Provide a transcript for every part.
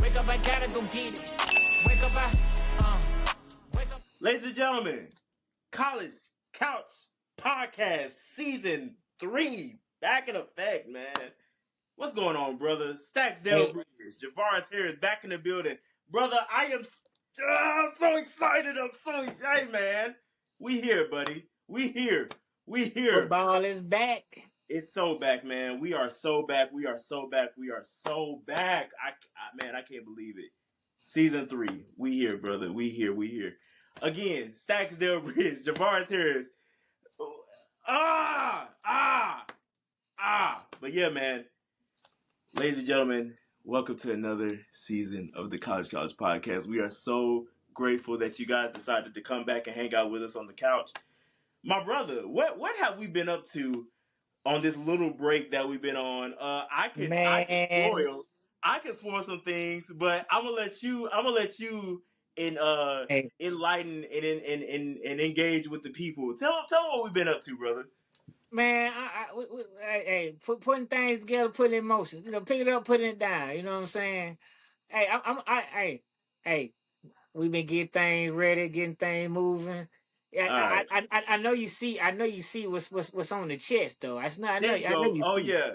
Wake up, I gotta go get it. Wake up, wake up. Ladies and gentlemen, College Couch Podcast Season 3 back in effect, man. What's going on, brother? Stacksdale Hey, Bridge. Javaris here is back in the building. Brother, I am so excited. I'm so excited, man. We here, buddy. We here. We here. football is back. It's so back, man. We are so back. We are so back. We are so back. Man, I can't believe it. Season 3. We here, brother. We here. We here. Again, Stacksdale Bridge. Javaris Harris. Ah, ah, ah. But yeah, man. Ladies and gentlemen, welcome to another season of the College Podcast. We are so grateful that you guys decided to come back and hang out with us on the couch. My brother, what have we been up to on this little break that we've been on? Man, I can spoil some things, but I'm gonna let you hey, enlighten and engage with the people. Tell them what we've been up to, brother. man, hey, putting things together, putting in motion. Pick it up, putting it down. You know what I'm saying? Hey, hey, we've been getting things ready, getting things moving. Yeah, All right. I know you see. I know you see what's on the chest, though. There you I know go. you Oh see. yeah.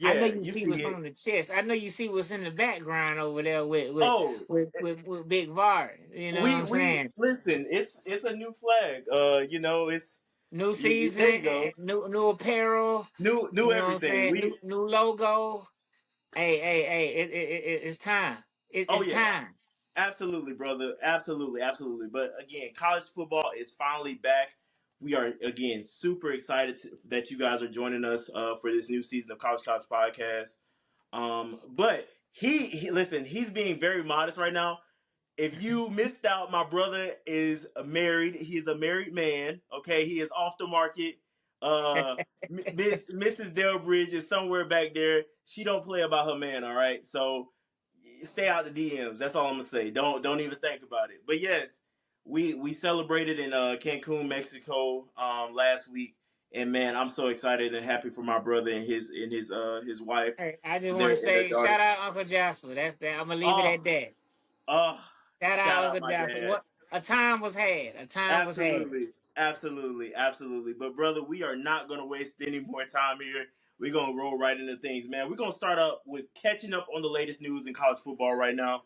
I know Yeah, you you see see what's it. on the chest. I know you see what's in the background over there Oh, with Big Var. You know what I'm we saying? listen. It's a new flag. It's New there season, you go. new apparel. New You know what I'm everything. saying? New logo. Hey! It's time. Oh It's yeah, time. absolutely, brother. Absolutely, absolutely. But again, college football is finally back. We are again super excited that you guys are joining us for this new season of College Couch Podcast. But he listen. He's being very modest right now. If you missed out, my brother is married. He is a married man. Okay, he is off the market. Mrs. Delbridge is somewhere back there. She don't play about her man. All right, so stay out the DMs. That's all I'm gonna say. Don't even think about it. But yes, we celebrated in Cancun, Mexico last week, and man, I'm so excited and happy for my brother and his wife Hey, I just and want to their say shout daughter. out Uncle Jasper. That's that. I'm gonna leave it Oh, at that. oh, Shout shout out out Uncle my Jasper. dad. What a time was had. A time was had. Absolutely, absolutely, absolutely. But brother, we are not going to waste any more time here. We're going to roll right into things, man. We're going to start up with catching up on the latest news in college football right now.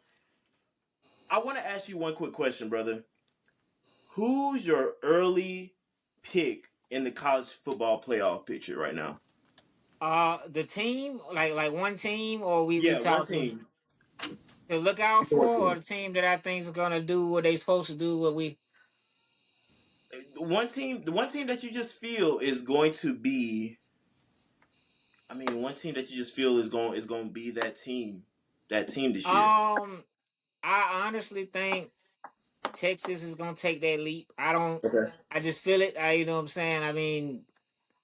I want to ask you one quick question, brother. Who's your early pick in the college football playoff picture right now? The team, like one team, or we Yeah, one talking team. to look out One for, or team. the team that I think is gonna do what they supposed to do. What we The one team that you just feel is going to be. I mean, one team that you just feel is going to be that team this year. um, I honestly think Texas is gonna take that leap. I don't. Okay. I just feel it. You know what I'm saying. I mean,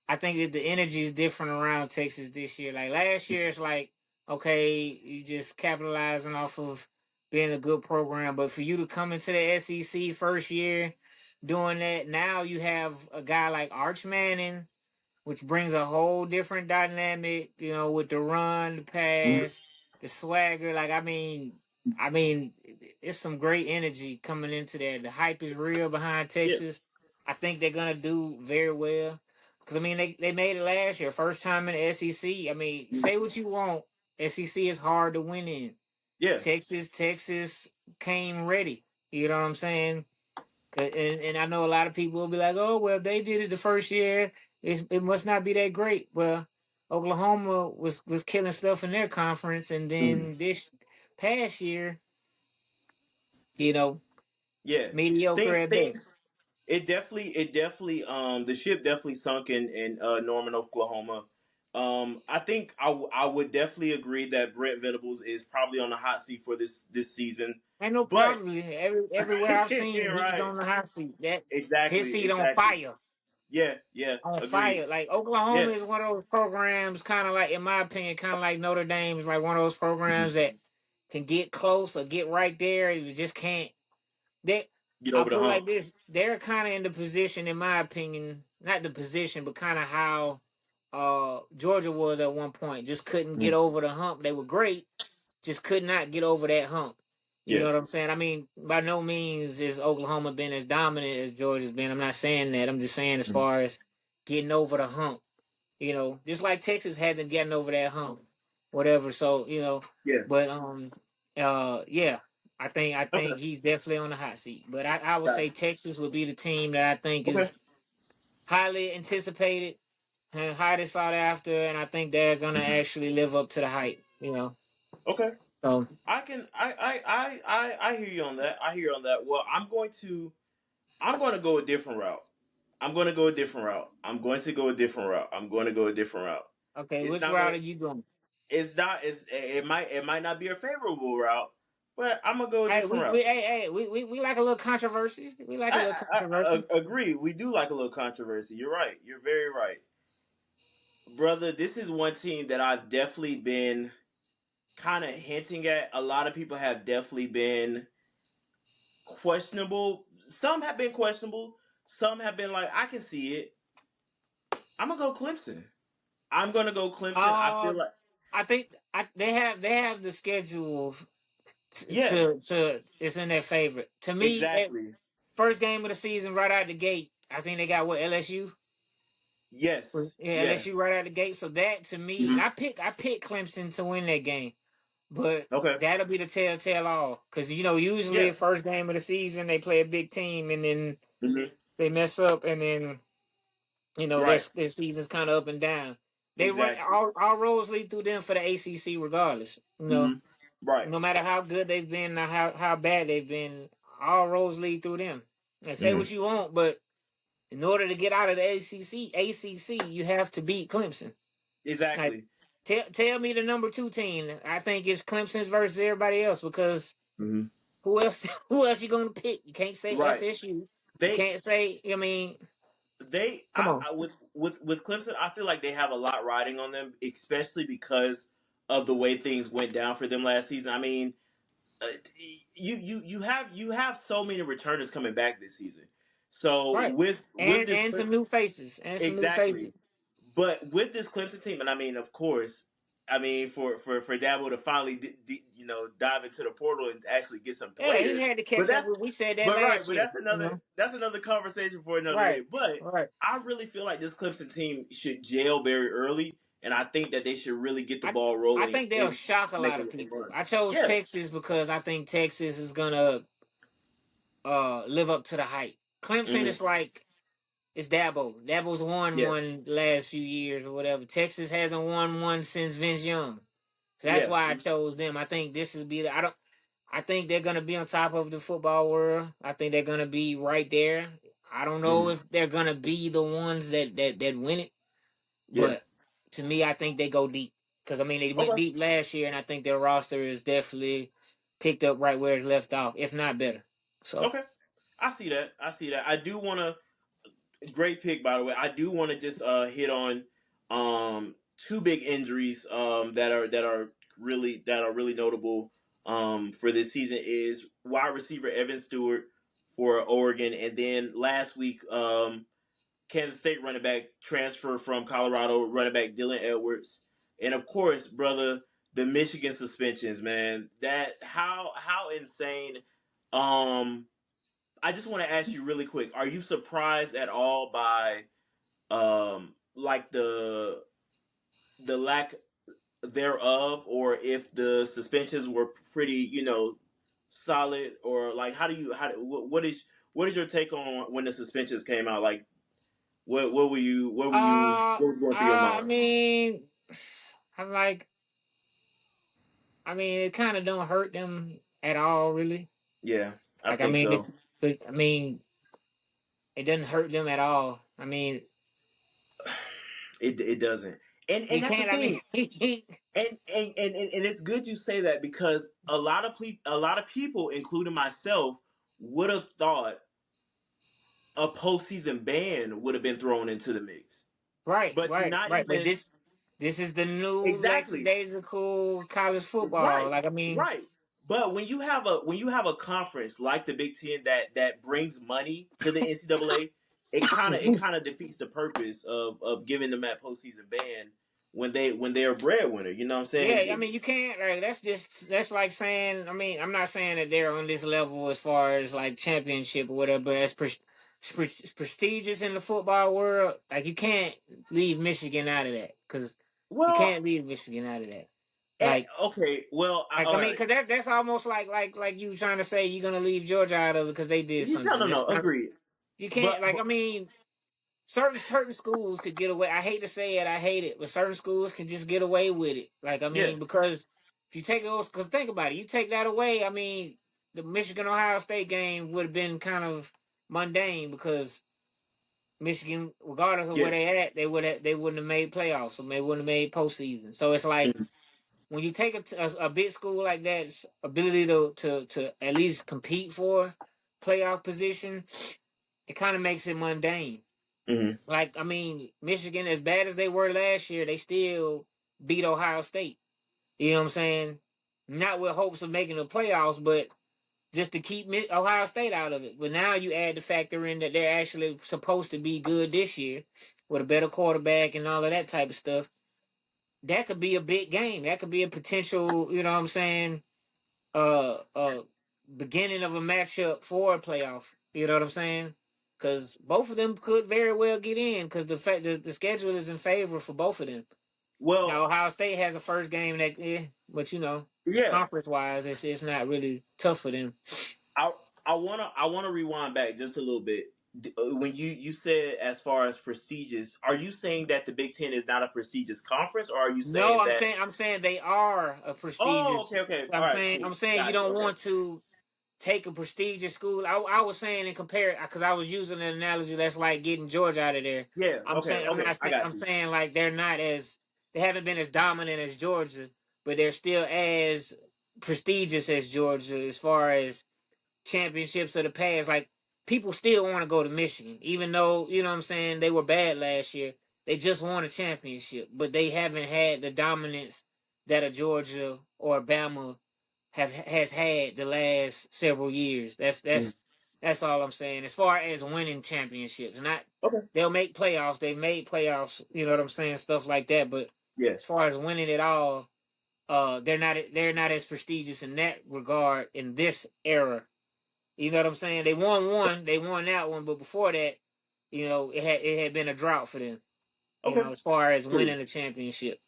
I think that the energy is different around Texas this year. Like last year, it's like okay, you just capitalizing off of being a good program, but for you to come into the SEC first year doing that, now you have a guy like Arch Manning, which brings a whole different dynamic. You know, with the run, the Mhm. pass, the swagger. Like I mean, it's some great energy coming into there. The hype is real behind Yeah. Texas. I think they're gonna do very well because I mean they made it last year, first time in the SEC. I mean, say what you want, SEC is hard to win in. Yeah. Texas came ready. You know what I'm saying? And I know a lot of people will be like, oh, well, they did it the first year. It must not be that great. Well, Oklahoma was killing stuff in their conference. And Mm. then this past year, you know, Yeah. mediocre at best. Things it definitely the ship definitely sunk in Norman, Oklahoma. I think I would definitely agree that Brent Venables is probably on the hot seat for this season. Ain't no But problem. Everywhere I've seen him, he's right. on the hot seat. That his Exactly, seat on exactly. fire. Yeah, yeah, On agreed. fire. Like Oklahoma Yeah. is one of those programs, kind of like, in my opinion, kind of like Notre Dame is like one of those programs Mhm. that can get close or get right there. You just can't. They, Get I'll over the put it like hump. this: they're kind of in the position, in my opinion, not the position, but kind of how Georgia was at one point. Just couldn't get Mm. over the hump. They were great, just could not get over that hump. You know Yeah. what I'm saying? I mean, by no means is Oklahoma been as dominant as Georgia's been. I'm not saying that. I'm just saying as Mm. far as getting over the hump. Just like Texas hasn't gotten over that hump, whatever. So Yeah. but yeah, I think Okay. he's definitely on the hot seat. But I would say Gotcha. Texas would be the team that I think Okay. is highly anticipated and highly sought after, and I think they're gonna Mhm. actually live up to the hype. Okay. So I can I hear you on that. I hear you on that. Well, I'm going to go a different route. I'm going to go a different route. I'm going to go a different route. I'm going to go a different route. okay, It's which not going route to are you going? it's not it's it might not be a favorable route, but I'm going to go a Hey, different route. we like a little controversy. We like a little I controversy. agree. We do like a little controversy. You're right. You're very right. Brother, this is one team that I've definitely been kind of hinting at. A lot of people have definitely been questionable. Some have been questionable. Some have been like, I can see it. I'm gonna go Clemson. I'm gonna go Clemson. I Uh, feel like I think they have the schedule yeah, to it's in their favor. To me, exactly. first game of the season right out the gate. I think they got what LSU. Yes, Yeah, yeah. LSU right out the gate. So that to me, and Hmm. I pick Clemson to win that game. But Okay. that'll be the telltale all. Because, usually Yeah. first game of the season, they play a big team and then Hmm. they mess up and then, their, Right. their season's kind of up and down. They run Exactly. all roads lead through them for the ACC regardless. Hmm. Right. No matter how good they've been or how bad they've been, all roads lead through them. And say Hmm. what you want, but in order to get out of the ACC, you have to beat Clemson. Like, Exactly. tell me the number two team. I think it's Clemson's versus everybody else because Hmm. who else? Who else you gonna pick? You can't say Right. FSU. You They can't say. I mean, come on. I with Clemson, I feel like they have a lot riding on them, especially because of the way things went down for them last season. I mean, uh, you have so many returners coming back this season. So Right. with this And some new faces. And some new exactly, faces. but with this Clemson team, and I mean, of course, I mean for Dabo to finally dive into the portal and actually get some Yeah, he players, had to but catch up that's with. We said that but right, last but year. that's another conversation for another day. Right. But Right. I really feel like this Clemson team should gel very early, and I think that they should really get the I ball I rolling think they'll and shock a make lot a of people. run. I chose Yeah, Texas because I think Texas is gonna live up to the hype. Clemson hmm, is like it's Dabo. Dabo's won yeah, one the last few years or whatever. Texas hasn't won one since Vince Young. So that's yeah, why I chose them. I think this is be. I don't. I think they're gonna be on top of the football world. I think they're gonna be right there. I don't know hmm, if they're gonna be the ones that win it, yeah. but to me, I think they go deep because I mean they went Okay, deep last year, and I think their roster is definitely picked up right where it left off, if not better. So okay. I see that. I see that. I do want to. Great pick, by the way. I do want to just hit on two big injuries that are really notable for this season is wide receiver Evan Stewart for Oregon, and then last week Kansas State running back transfer from Colorado running back Dylan Edwards, and of course, brother, the Michigan suspensions, man. That how insane. Um, I just want to ask you really quick: are you surprised at all by like the lack thereof, or if the suspensions were pretty, solid, or like what is your take on when the suspensions came out? Like, what was going through your I mind? mean, I'm like, I mean, it kind of don't hurt them at all, really. Yeah, I Like, I think mean, so. I mean, it doesn't hurt them at all. I mean, It doesn't, and you that's the can't. I thing. mean, And it's good you say that because a lot of people, including myself, would have thought a postseason ban would have been thrown into the mix. right, But to right, not right. But even this is the new exactly lackadaisical college football. right, Like, I mean, right. But when you have a conference like the Big Ten that brings money to the NCAA, it kind of defeats the purpose of giving them that postseason ban when they're a breadwinner. You know what I'm saying? Yeah, I mean, you can't like that's like saying. I mean, I'm not saying that they're on this level as far as like championship or whatever, but as prestigious in the football world, like you can't leave Michigan out of that because you Well, can't leave Michigan out of that. Like, okay. Well, I all mean, right. because that's almost like you trying to say you're gonna leave Georgia out of it because they did No, something. no, no. That's not. Agreed. You can't But like. I mean, certain schools could get away. I hate to say it, I hate it, but certain schools can just get away with it. Like I yeah. mean, because if you take those, because think about it, you take that away. I mean, the Michigan Ohio State game would have been kind of mundane because Michigan, regardless of where Yeah. they at, they wouldn't have made playoffs, so they wouldn't have made postseason. So it's like Mhm. when you take a big school like that's ability to at least compete for playoff position, it kind of makes it mundane. Mhm. Like, I mean, Michigan, as bad as they were last year, they still beat Ohio State. You know what I'm saying? Not with hopes of making the playoffs, but just to keep Ohio State out of it. But now you add the factor in that they're actually supposed to be good this year with a better quarterback and all of that type of stuff. That could be a big game. That could be a potential, you know what I'm saying, uh uh beginning of a matchup for a playoff. You know what I'm saying? Because both of them could very well get in because the fact that the schedule is in favor for both of them. Well, Now Ohio State has a first game that, but yeah. conference wise, it's not really tough for them. I I wanna rewind back just a little bit. When you said as far as prestigious, are you saying that the Big Ten is not a prestigious conference, or are you No, saying that? I'm saying they are a Oh, prestigious. okay, okay, all right, I'm cool, saying you got you. don't Okay, want to take a prestigious school. I was saying and compare because I was using an analogy that's like getting Georgia out of there. yeah, okay, I'm okay, not I saying got I'm you. saying like they haven't been as dominant as Georgia, but they're still as prestigious as Georgia as far as championships of the past. Like people still want to go to Michigan, even though you know what I'm saying they were bad last year. They just won a championship, but they haven't had the dominance that a Georgia or Bama has had the last several years. Mhm. That's all I'm saying. As far as winning championships, not Okay, they'll make playoffs. They've made playoffs. You know what I'm saying? Stuff like that. But yeah, as far as winning it all, they're not as prestigious in that regard in this era. You know what I'm saying? They won one, they won that one, but before that, it had been a drought for them. okay, As far as cool, winning a championship.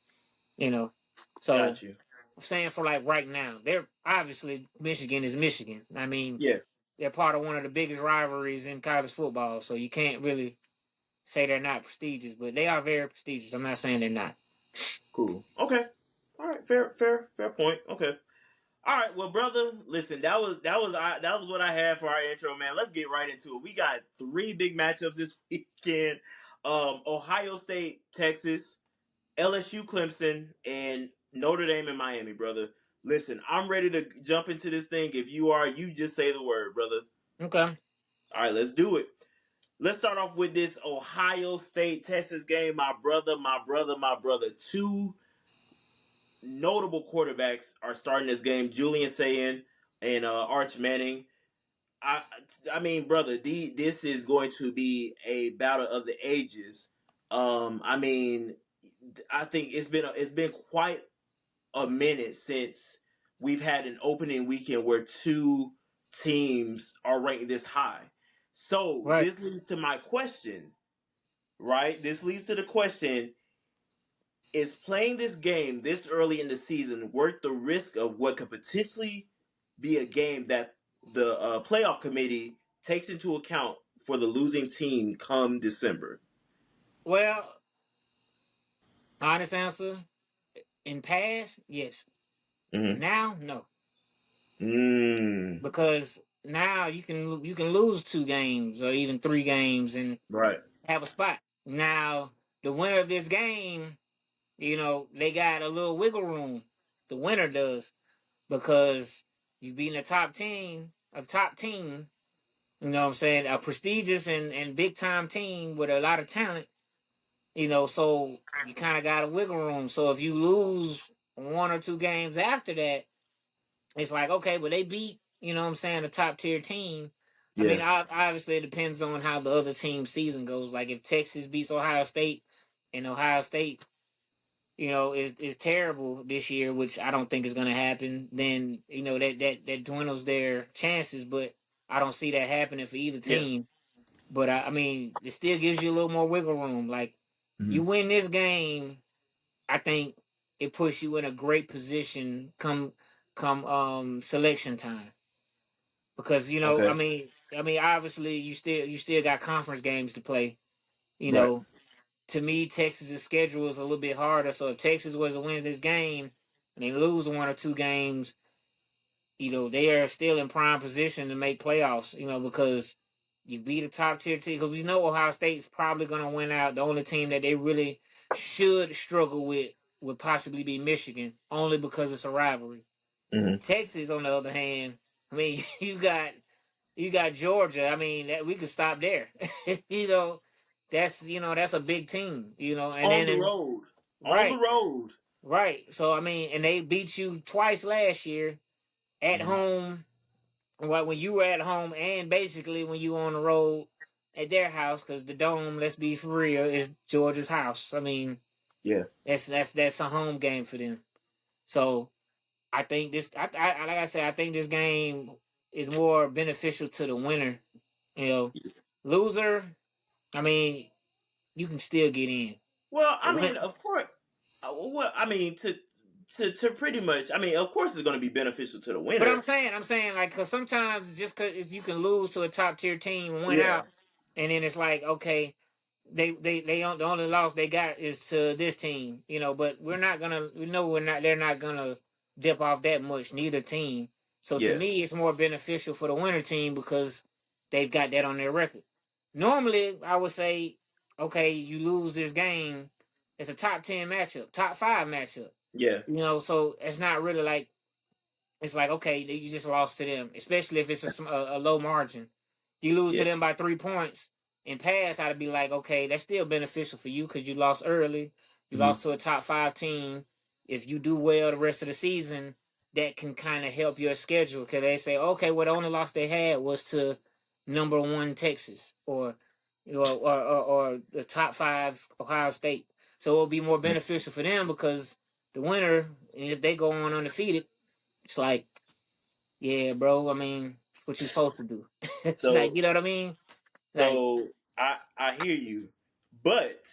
You know, so got you. I'm saying for like right now, they're obviously Michigan is Michigan. I mean, Yeah, they're part of one of the biggest rivalries in college football, so you can't really say they're not prestigious, but they are very prestigious. I'm not saying they're not. cool. Okay, all right, fair point. Okay. All right, well, brother, listen, that was what I had for our intro, man. Let's get right into it. We got three big matchups this weekend: Ohio State, Texas, LSU, Clemson, and Notre Dame and Miami, brother. Listen, I'm ready to jump into this thing. If you are, you just say the word, brother. Okay. All right, let's do it. Let's start off with this Ohio State Texas game. My brother. Two notable quarterbacks are starting this game: Julian Sayin and Arch Manning. I I mean, brother, this is going to be a battle of the ages. I mean, I think it's been quite a minute since we've had an opening weekend where two teams are ranked this high. So Right. this leads to my question, right? This leads to the question: is playing this game this early in the season worth the risk of what could potentially be a game that the playoff committee takes into account for the losing team come December? Well, honest answer, in past, yes. Mm-hmm. Now, no. Mm, Because now you can lose two games or even three games and right. have a spot. Now, the winner of this game, they got a little wiggle room. The winner does because you've beaten a top team, you know what I'm saying, a prestigious and big time team with a lot of talent, so you kind of got a wiggle room. So if you lose one or two games after that, it's like, okay, but they beat, a top tier team. I mean, Yeah. obviously it depends on how the other team's season goes. Like if Texas beats Ohio State, and Ohio State, is terrible this year, which I don't think is going to happen, then that dwindles their chances. But I don't see that happening for either Yeah. team. But I mean, it still gives you a little more wiggle room. Like you Mhm. win this game, I think it puts you in a great position come selection time because I Okay. mean obviously you still got conference games to play. You Right. know, to me, Texas's schedule is a little bit harder. So if Texas was to win this game and they lose one or two games, they are still in prime position to make playoffs. Because you beat a top tier team. Because we know Ohio State's probably going to win out. The only team that they really should struggle with would possibly be Michigan, only because it's a rivalry. Hmm. Texas, on the other hand, I mean, you got Georgia. I mean, we could stop there. you know, that's a big team. And On then the road. On the right, road. right. So I mean, and they beat you twice last year at Hmm. home. Well, when you were at home, and basically when you were on the road at their house, because the Dome, let's be for real, is Georgia's house. I mean, Yeah. that's a home game for them. So I think this, like I said, I think this game is more beneficial to the winner. You know, loser. I mean, you can still get in. Well, The I mean, win, of course. Well, I mean, to pretty much. I mean, of course, it's going to be beneficial to the but winner. I'm saying, like, because sometimes just because you can lose to a top tier team and win Yeah. out, and then it's like, okay, the only loss they got is to this team, But they're not gonna dip off that much. Neither team. So to Yeah. me, it's more beneficial for the winner team because they've got that on their record. Normally, I would say, okay, you lose this game, it's a top 10 matchup, top five matchup. Yeah. So it's not really like it's like, okay, you just lost to them, especially if it's a low margin. You lose to Yeah. them by 3 points. In past, I'd be like, okay, that's still beneficial for you because you lost early. You Hmm. lost to a top five team. If you do well the rest of the season, that can kind of help your schedule because they say, okay, well, the only loss they had was to number one Texas or the top five Ohio State. So it'll be more beneficial for them because the winner, if they go on undefeated, it's like, yeah, bro. I mean, what you supposed to do? It's like, So, you know what I mean? Like, so I hear you, but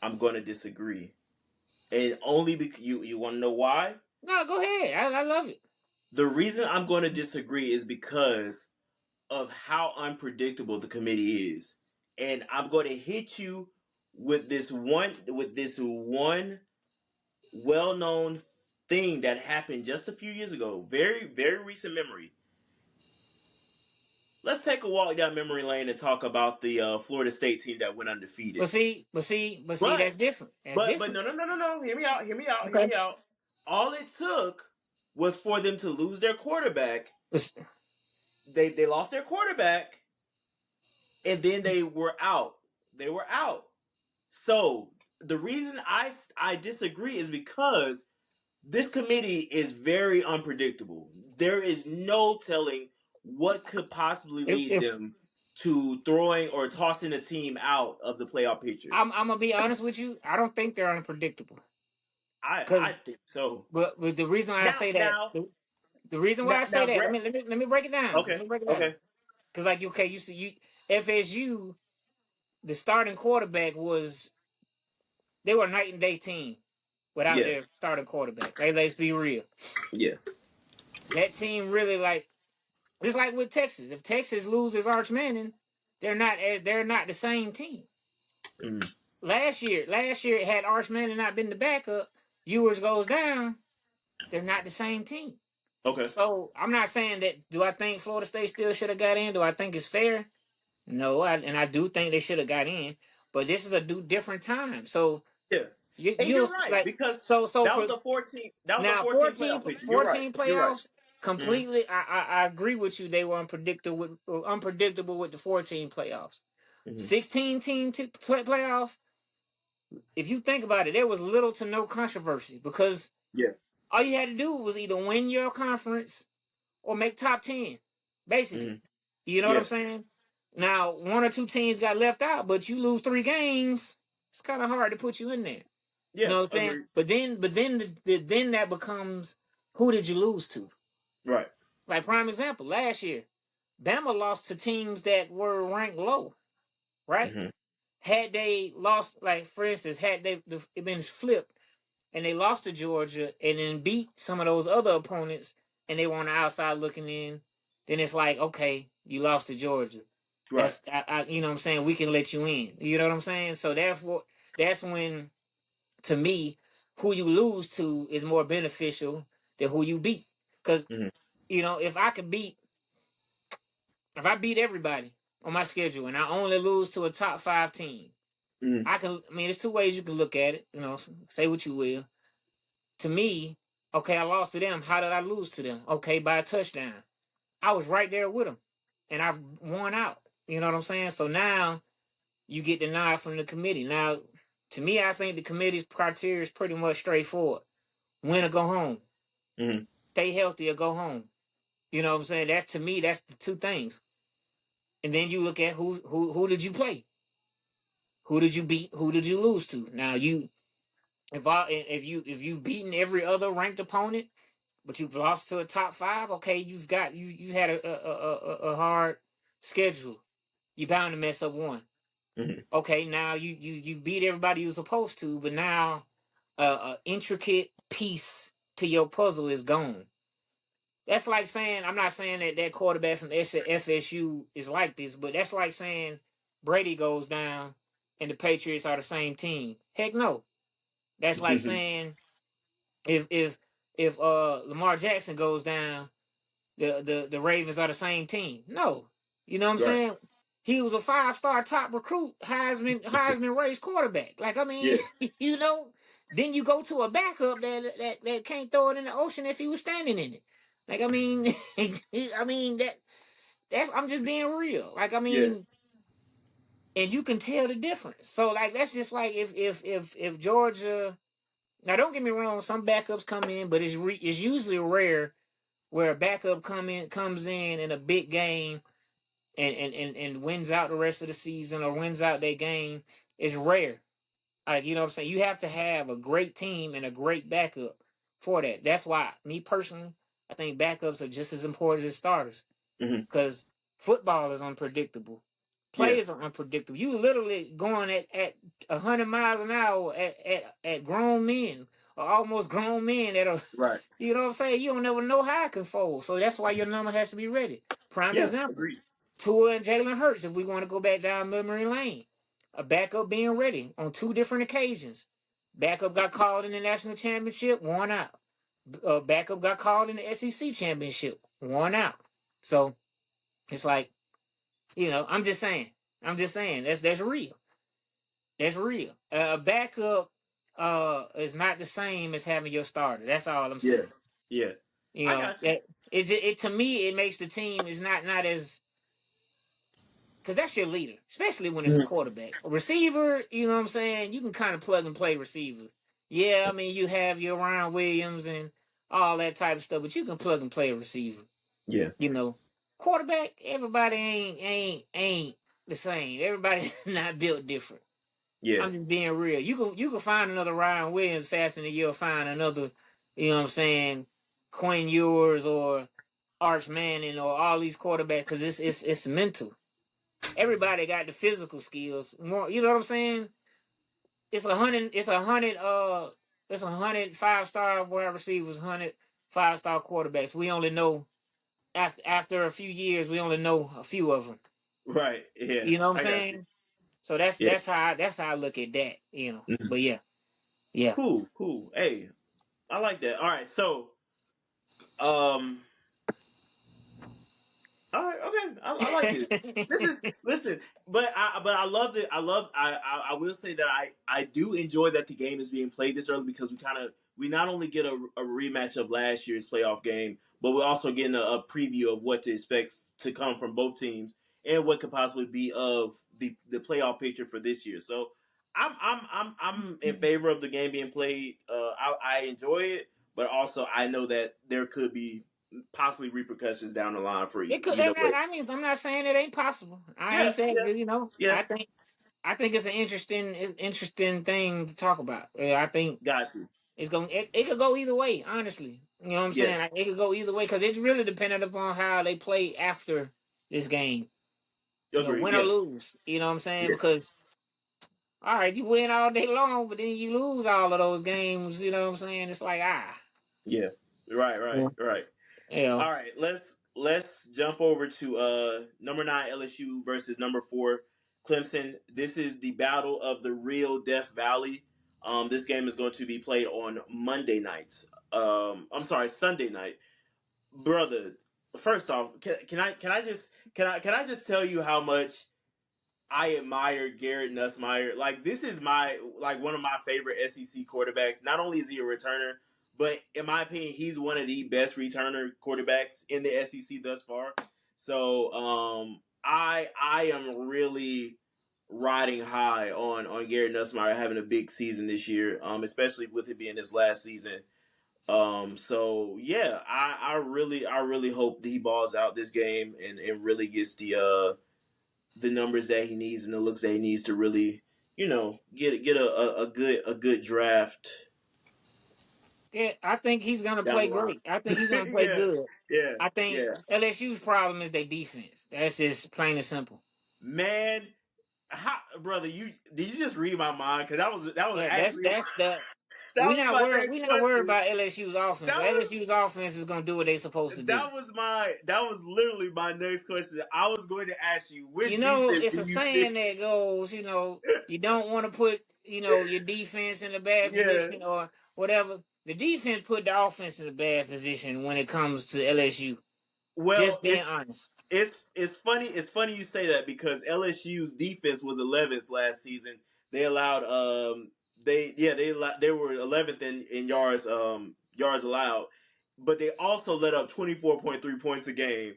I'm going to disagree, and only because you want to know why. no, go ahead. I love it. The reason I'm going to disagree is because of how unpredictable the committee is. And I'm going to hit you with this one well-known thing that happened just a few years ago. Very very recent memory. Let's take a walk down memory lane and talk about the Florida State team that went undefeated. But see, But that's different. That's but different. no. Hear me out. Hear me out. Hear Okay. me out. All it took was for them to lose their quarterback. But, They lost their quarterback and then they were out. They were out. So the reason I disagree is because this committee is very unpredictable. There is no telling what could possibly lead if them to throwing or tossing a team out of the playoff picture. I'm gonna be honest with you, I don't think they're unpredictable. I Cause, think so. but the reason why I Now say that, now the reason why now, I say now that, Greg. let me break it down. Let Okay. me break it down. Okay. Cause like, okay, you see, FSU, the starting quarterback was they were a night and day team without Yeah. their starting quarterback. Let's be real. Yeah. That team really like just like with Texas. If Texas loses Arch Manning, they're not the same team. Mhm. Last year had Arch Manning not been the backup, Ewers goes down, they're not the same team. Okay. So I'm not saying that. Do I think Florida State still should have got in? Do I think it's fair? No, and I do think they should have got in. But this is a different time. So Yeah. And you'll you're right like because so that was for a 14 that was a now 14 14, playoff picture. You're right. 14 You're right. playoffs Mhm. completely. I agree with you. They were unpredictable with the 14 playoffs. Mhm. 16 team playoff. If you think about it, there was little to no controversy because Yeah. all you had to do was either win your conference or make top 10. Basically, Mhm. You know what I'm Yeah. saying? Now, one or two teams got left out, but you lose 3 games. It's kind of hard to put you in there. You Yeah. know what I'm saying? Agreed. Then that becomes who did you lose to? Right. Like prime example, last year, Bama lost to teams that were ranked low, right? Hmm. Had they lost, like for instance, had they it been flipped and they lost to Georgia and then beat some of those other opponents and they were on the outside looking in, then it's like, okay, you lost to Georgia. Right. You know what I'm saying? We can let you in. You know what I'm saying? So therefore, that's when, to me, who you lose to is more beneficial than who you beat. Because, Hmm. if I beat everybody on my schedule and I only lose to a top 5 team, Hmm. there's 2 ways you can look at it. Say what you will. To me, okay, I lost to them. How did I lose to them? Okay, by a touchdown. I was right there with them, and I won out. You know what I'm saying? So now you get the nod from the committee. Now, to me, I think the committee's criteria is pretty much straightforward: win or go home, Hmm. stay healthy or go home. You know what I'm saying? That's, to me, that's the 2 things. And then you look at who did you play, who did you beat, who did you lose to. Now if you've beaten every other ranked opponent, but you've lost to a top 5, okay, you had a hard schedule. You bound to mess up one. Hmm. Okay, now you beat everybody you're supposed to, but now a intricate piece to your puzzle is gone. That's like saying, I'm not saying that quarterback from FSU is like this, but that's like saying Brady goes down and the Patriots are the same team. Heck no. That's like saying if Lamar Jackson goes down, the Ravens are the same team. No, you know what I'm Right. saying? He was a 5-star top recruit, Heisman race quarterback. Like, I mean, Yeah. then you go to a backup that can't throw it in the ocean if he was standing in it. Like, I mean, I mean that's I'm just being real. Like, I Yeah. mean, and you can tell the difference. So like that's just like if Georgia. Now, don't get me wrong. Some backups come in, but it's usually rare where a backup comes in a big game and wins out the rest of the season or wins out their game. Is rare. Like, you know what I'm saying? You have to have a great team and a great backup for that. That's why, me personally, I think backups are just as important as starters. Hmm. Because football is unpredictable. Yeah. Players are unpredictable. You literally going at 100 miles an hour at grown men or almost grown men that are, Right. you know what I'm saying? You don't never know how it can fold. So that's why your number has to be ready. Prime Yeah. example, Agreed. Tua and Jalen Hurts, if we want to go back down memory lane. A backup being ready on 2 different occasions. Backup got called in the national championship, won out. Backup got called in the SEC championship, won out. So it's like, I'm just saying. That's real. That's real. A backup is not the same as having your starter. That's all I'm Yeah. saying. Yeah. You I know got you. that it to me it makes the team is not as, because that's your leader, especially when it's a Mhm. quarterback. A receiver, you know what I'm saying? You can kind of plug and play receiver. Yeah, I mean you have your Ryan Williams and all that type of stuff, but you can plug and play a receiver. Yeah. You know, quarterback, everybody ain't the same. Everybody not built different. Yeah. I'm just being real. You can find another Ryan Williams faster than you'll find another, you know what I'm saying, Quinn Ewers or Arch Manning or all these quarterbacks, because it's mental. Everybody got the physical skills. More, you know what I'm saying? It's a hundred 5-star wide receivers, 100 5-star quarterbacks. We only know after a few years, we only know a few of them. Right. Yeah. You know what I'm I got you. saying? So that's Yeah. that's how that's how I look at that. Mhm. But yeah, yeah. Cool. Cool. Hey, I like that. All right. So, um, all right, okay, I like this. This is listen, but I love it. I will say that I do enjoy that the game is being played this early because we not only get a rematch of last year's playoff game, but we're also getting a preview of what to expect to come from both teams and what could possibly be of the playoff picture for this year. So I'm in favor of the game being played. I enjoy it, but also I know that there could be possibly repercussions down the line for It you. could. You know what? I mean, I'm not saying it ain't possible. I Yeah, ain't saying yeah, you know. yeah. I think it's an interesting thing to talk about. I think Got you. it could go either way. Honestly, you know what I'm Yeah, saying. It could go either way because it's really dependent upon how they play after this game. You know, agree. win or Yeah, lose. You know what I'm saying? yeah, Because all right, you win all day long, but then you lose all of those games. You know what I'm saying? It's like yeah. Right, right, yeah, right. you know, All right, let's jump over to number 9 LSU versus number 4 Clemson. This is the battle of the real Death Valley. This game is going to be played on Monday nights. I'm sorry, Sunday night, brother. First off, can I just tell you how much I admire Garrett Nussmeier. Like this is one of my favorite SEC quarterbacks. Not only is he a returner, but in my opinion, he's one of the best returner quarterbacks in the SEC thus far. So I am really riding high on Garrett Nussmeier having a big season this year, especially with it being his last season. So yeah, I really hope that he balls out this game and really gets the numbers that he needs and the looks that he needs to really, get a good draft yeah. I think he's gonna down play the line. great. I think he's gonna play Yeah, good. yeah, I yeah. think LSU's problem is their defense. That's just plain and simple. Man, brother, you did you just read my mind? Because that was Yeah, actually that's the that was my next we not worried question. about LSU's offense. That was LSU's offense is gonna do what they supposed to do. that was literally my next question. I was going to ask you You which know, defense it's do a you think? saying that goes, you don't want to put, your defense in a bad Yeah. position or whatever. The defense put the offense in a bad position when it comes to LSU. Well, Just being honest. it's funny. It's funny you say that because LSU's defense was 11th last season. They allowed they were 11th in yards allowed, but they also let up 24.3 points a game.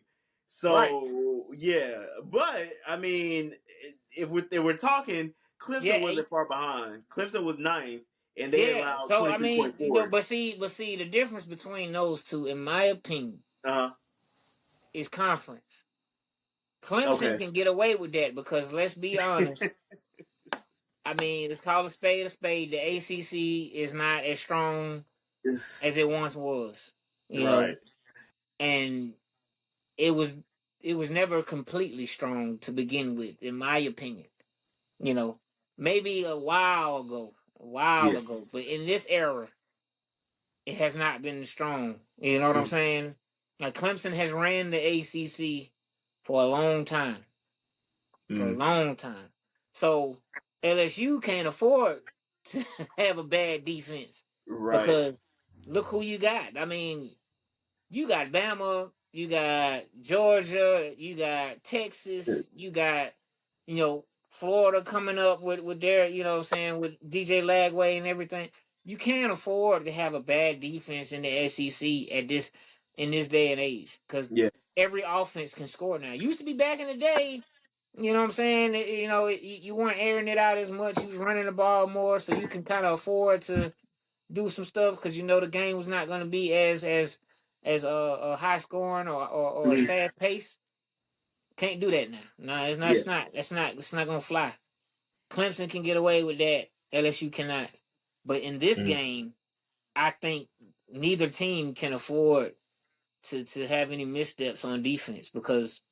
Right. So yeah, but I mean, if we're talking, Clemson Yeah, wasn't far behind. Clemson was ninth, and they yeah. allowed So twenty I three mean, point four. but see, the difference between those two, in my opinion, Uh huh. is conference. Clemson Okay. can get away with that because let's be honest. I mean, it's called a spade a spade. The ACC is not as strong as it once It's, was, you right. know, and it was it was never completely strong to begin with, in my opinion. You know, maybe a while Yeah. ago, but in this era, it has not been strong. You know what I'm saying? Like Clemson has ran the ACC for a long time, for a Mm-hmm. long time. So LSU can't afford to have a bad defense Right. because look who you got. I mean, you got Bama, you got Georgia, you got Texas, you got, Florida coming up with their, what I'm saying, with DJ Lagway and everything. You can't afford to have a bad defense in the SEC in this day and age because Yeah. every offense can score now. Used to be back in the day, you know what I'm saying? You weren't airing it out as much. You was running the ball more, so you can kind of afford to do some stuff because the game was not going to be as high scoring or as Mhm. fast paced. Can't do that now. No, it's not. Yeah. It's not. That's not. It's not going to fly. Clemson can get away with that. LSU cannot. But in this Mhm. game, I think neither team can afford to have any missteps on defense because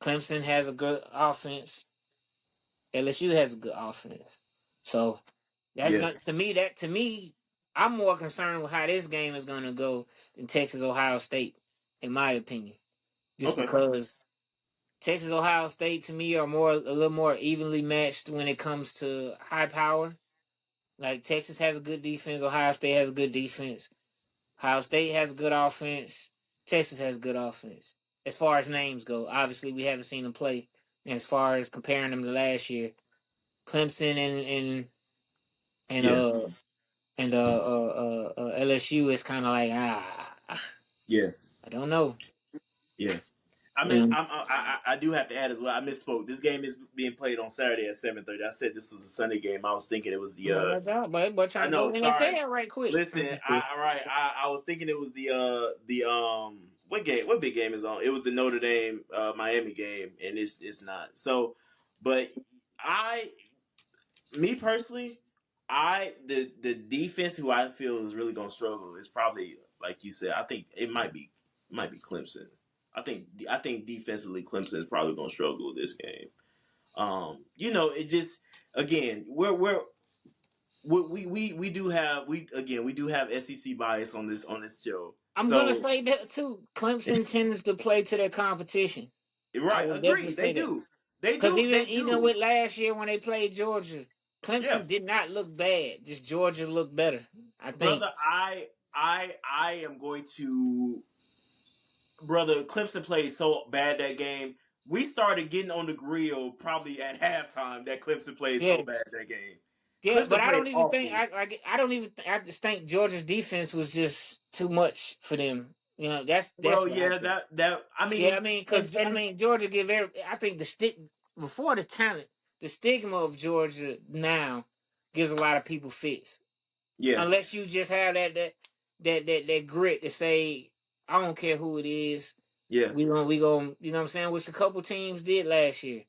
Clemson has a good offense. LSU has a good offense. So that's Yeah. not to me. That to me, I'm more concerned with how this game is going to go than Texas Ohio State, in my opinion. Just Okay. because Texas Ohio State to me are a little more evenly matched when it comes to high power. Like Texas has a good defense, Ohio State has a good defense. Ohio State has a good offense. Texas has a good offense. As far as names go, obviously we haven't seen them play. And as far as comparing them to last year, Clemson and Yeah. LSU is kind of like I Yeah. don't know. Yeah. I do have to add as well. I misspoke. This game is being played on Saturday at 7:30. I said this was a Sunday game. I was thinking it was the. But I trying to go know. Sorry. NFL right quick. Listen. All right. I was thinking it was the what game? What big game is on? It was the Notre Dame Miami game, and it's not. So, but I me personally, the defense who I feel is really going to struggle is probably like you said. I think it might be Clemson. I think defensively Clemson is probably going to struggle with this game. It just again we do have SEC bias on this show. I'm gonna So say that too. Clemson tends to play to their competition. I right, would definitely agree. say They that. do. They Because do. even They even do. with last year when they played Georgia, Yeah, Clemson did not look bad. Just Georgia looked better, I think. brother. I am going to brother, Clemson played so bad that game. We started getting on the grill probably at halftime that Clemson played so Yeah, bad that game. yeah, but Clemson I played don't even think awful. I don't even I just think Georgia's defense was just too much for them. That's Bro, what I yeah, think. that I Yeah, I mean, mean, and because I and mean Georgia give every. I think the stick before the talent, the stigma of Georgia now gives a lot of people fits. yeah, Unless you just have that grit to say, I don't care who it is, yeah. we going you know what I'm saying, which a couple teams did last year,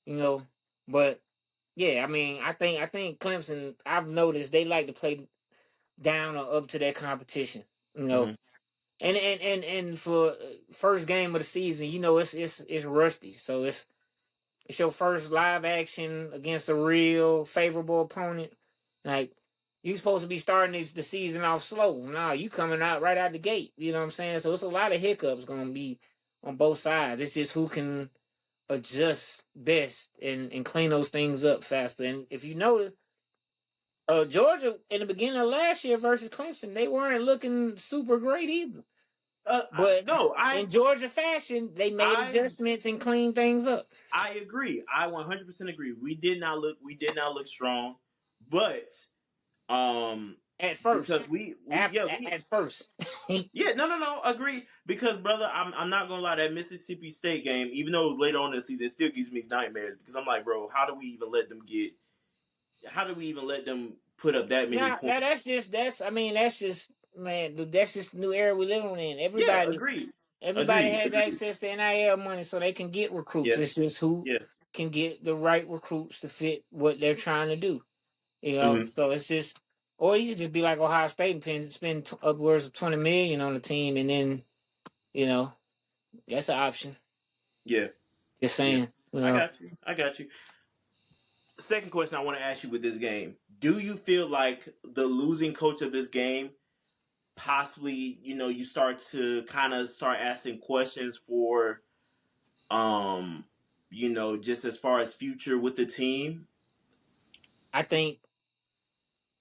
you know. But yeah, I mean, I think Clemson, I've noticed they like to play down or up to their competition, you know. Hmm. And for first game of the season, it's rusty, so it's your first live action against a real favorable opponent. Like you supposed to be starting the season off slow. Nah, you coming out right out the gate. You know what I'm saying? So it's a lot of hiccups going to be on both sides. It's just who can adjust best and clean those things up faster. And if you notice, Georgia in the beginning of last year versus Clemson, they weren't looking super great either. But No, in Georgia fashion, they made I adjustments and cleaned things up. I agree. I 100% agree. We did not look strong, but um At first, because we yeah after we at first, yeah, no, agree. Because brother, I'm not gonna lie, that Mississippi State game, even though it was later on in the season, it still gives me nightmares because I'm like, bro, how do we even let them put up that many now points? that's I mean that's just man that's just the new era we're living in. Yeah, Everybody agreed, everybody agreed, has agreed. access to NIL money, so they can get recruits. Yeah, It's just who yeah, can get the right recruits to fit what they're trying to do. hmm, So it's just, or you could just be like Ohio State and spend upwards of 20 million on the team, and then you know that's an option. yeah, Just yeah. saying, I got you. I got you. Second question I want to ask you with this game: do you feel like the losing coach of this game possibly, you start to kind of start asking questions for, um, just as far as future with the team? I think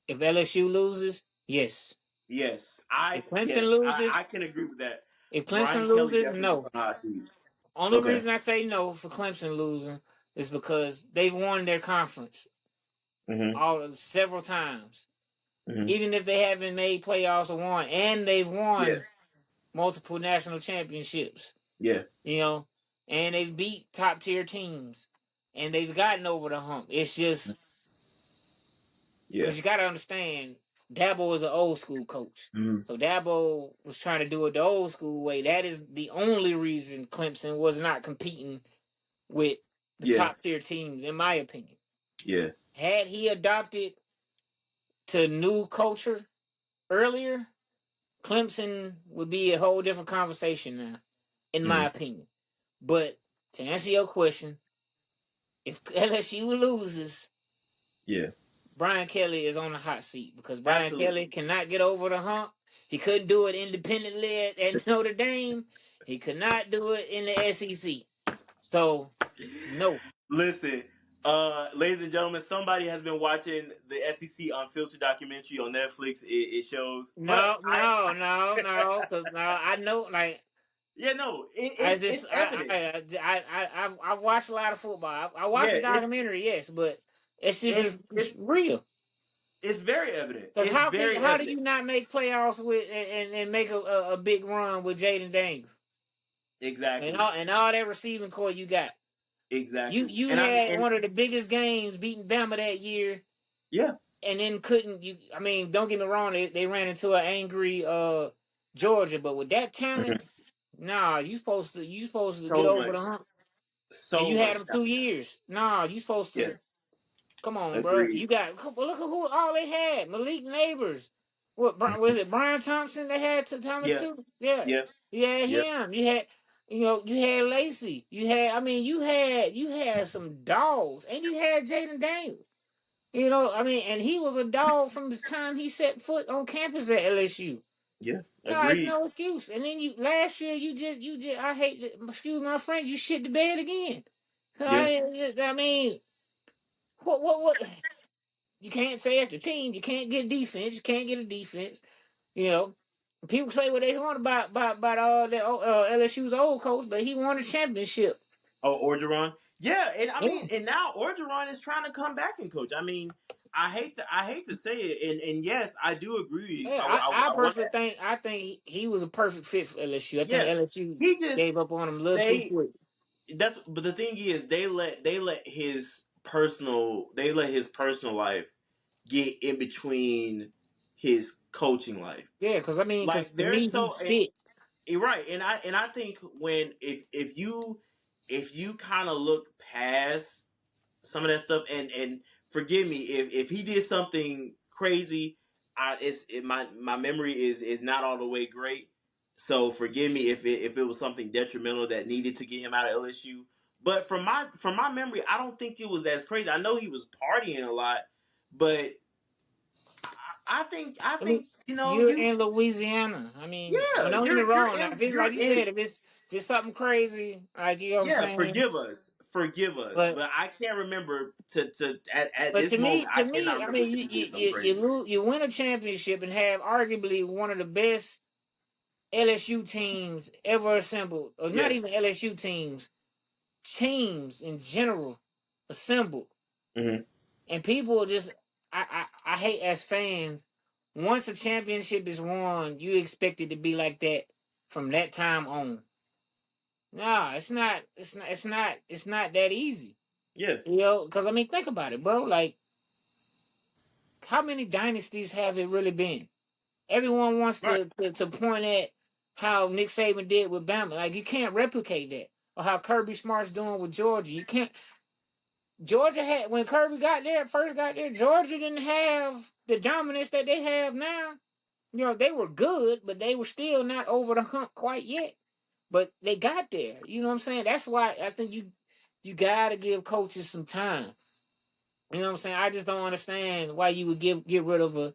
if LSU loses, yes. Yes, If Clemson I loses, can agree with that. if Brian Clemson Kelly loses, definitely is no. on the hot seat. Only Okay. reason I say no for Clemson losing is because they've won their conference Hmm. all several times. Hmm. Even if they haven't made playoffs or won, and they've Yeah. won multiple national championships, Yeah. you know, and they've beat top tier teams, and they've gotten over the hump. It's just Yeah. because you got to understand, Dabo was an old school coach. Hmm. So Dabo was trying to do it the old school way. That is the only reason Clemson was not competing with the Yeah. top tier teams, in my opinion. Yeah. Had he adopted to new culture earlier, Clemson would be a whole different conversation now, in my Hmm. opinion. But to answer your question, if LSU loses, Yeah. Brian Kelly is on the hot seat because Brian Kelly Absolutely. cannot get over the hump. He couldn't do it independently at Notre Dame. He could not do it in the SEC. So, no. Listen, ladies and gentlemen, somebody has been watching the SEC Unfiltered documentary on Netflix. It shows, but No, no, no, no. Because no, I know, like, yeah, no, I it's just, evident. I watched a lot of football. I watched Yeah, the documentary, yes, but it's just it's it's it's real. it's very evident. Because It's very how do evident. you not make playoffs with and make a big run with Jaden Daniels? exactly, and all that receiving core you got. exactly. You And I mean, had and one of the biggest games beating Bama that year, yeah, and then couldn't you? I mean, don't get me wrong, they ran into an angry Georgia, but with that talent, mhm. nah, you supposed to get So over the much, hump, and so you had much them talent. 2 years. Nah, you supposed to. Yes, Come on, bro. agreed. You got look at who all they had. Malik Neighbors. What was Mhm. it? Brian Thompson. They had to Thomas Yeah, too. Yeah, yeah, you had yeah, him. You had Lacey. You had. I mean, you had some dogs, and you had Jaden Daniels. I mean, and he was a dog from the time he set foot on campus at LSU. yeah, No, it's agreed. no excuse. And then you last year you just I hate to, excuse my friend, you shit the bed again. Yeah. I mean, what you can't say it's the team. You can't get defense. You can't get a defense. You know, people say what they want about LSU's old coach, but he won a championship. Oh, Orgeron. Yeah, and I Yeah, mean, and now Orgeron is trying to come back and coach. I mean, I hate to say it, and yes, I do agree. yeah. I I want personally to. think he was a perfect fit for LSU. I think Yeah, LSU he just gave up on him a little too they quick. that's but the thing is they let his personal life get in between his coaching life. Yeah, because I mean, because Like to they're me he so fit. you're right, and I think when if you kind of look past some of that stuff, and forgive me if he did something crazy. My memory is not all the way great, so forgive me if it was something detrimental that needed to get him out of LSU. But from my memory, I don't think it was as crazy. I know he was partying a lot, but I I mean, think you're in Louisiana. I mean, well, yeah, don't get me wrong. Now, if it's you're like you in. said, if it's something crazy, like you know what I'm Yeah, saying. forgive us, But but I can't remember at but this moment. I to cannot me, I remember mean, if he did something crazy. you win a championship and have arguably one of the best LSU teams ever assembled, or not even Yes. LSU teams in general assembled, Hmm. and people just I hate as fans. Once a championship is won, you expect it to be like that from that time on. No, it's not. It's not. It's not. It's not that easy. Yeah. Because I mean, think about it, bro. Like, how many dynasties have it really been? Everyone wants Right. to point at how Nick Saban did with Bama. Like, you can't replicate that, or how Kirby Smart's doing with Georgia. You can't. Georgia had when Kirby first got there. Georgia didn't have the dominance that they have now. They were good, but they were still not over the hump quite yet. But they got there. You know what I'm saying? That's why I think you gotta give coaches some time. You know what I'm saying? I just don't understand why you would get rid of a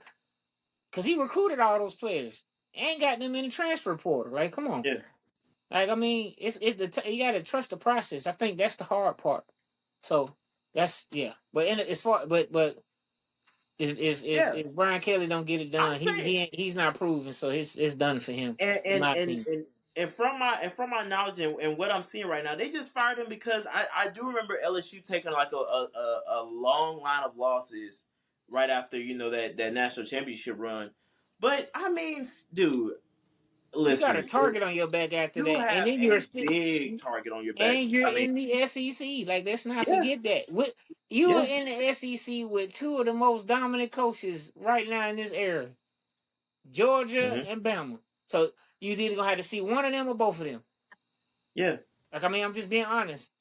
because he recruited all those players and got them in the transfer portal. Like, come on. Yeah. Like, I mean, you gotta trust the process. I think that's the hard part. So that's yeah. But as far but Yeah. if Brian Kelly don't get it I'm done, saying, he's not proven. So it's done for him, and in and my and opinion. and, and from my knowledge and what I'm seeing right now, they just fired him because I do remember LSU taking like a long line of losses right after that national championship run. But I mean, dude, You got a listen, target on your back after you that, and have then a big target on your back. and you're I mean, in the SEC. Like, let's not yeah, forget that. You are yeah. in the SEC with two of the most dominant coaches right now in this era, Georgia Hmm. and Bama. So you're either gonna have to see one of them or both of them. Yeah, Like, I mean, I'm just being honest.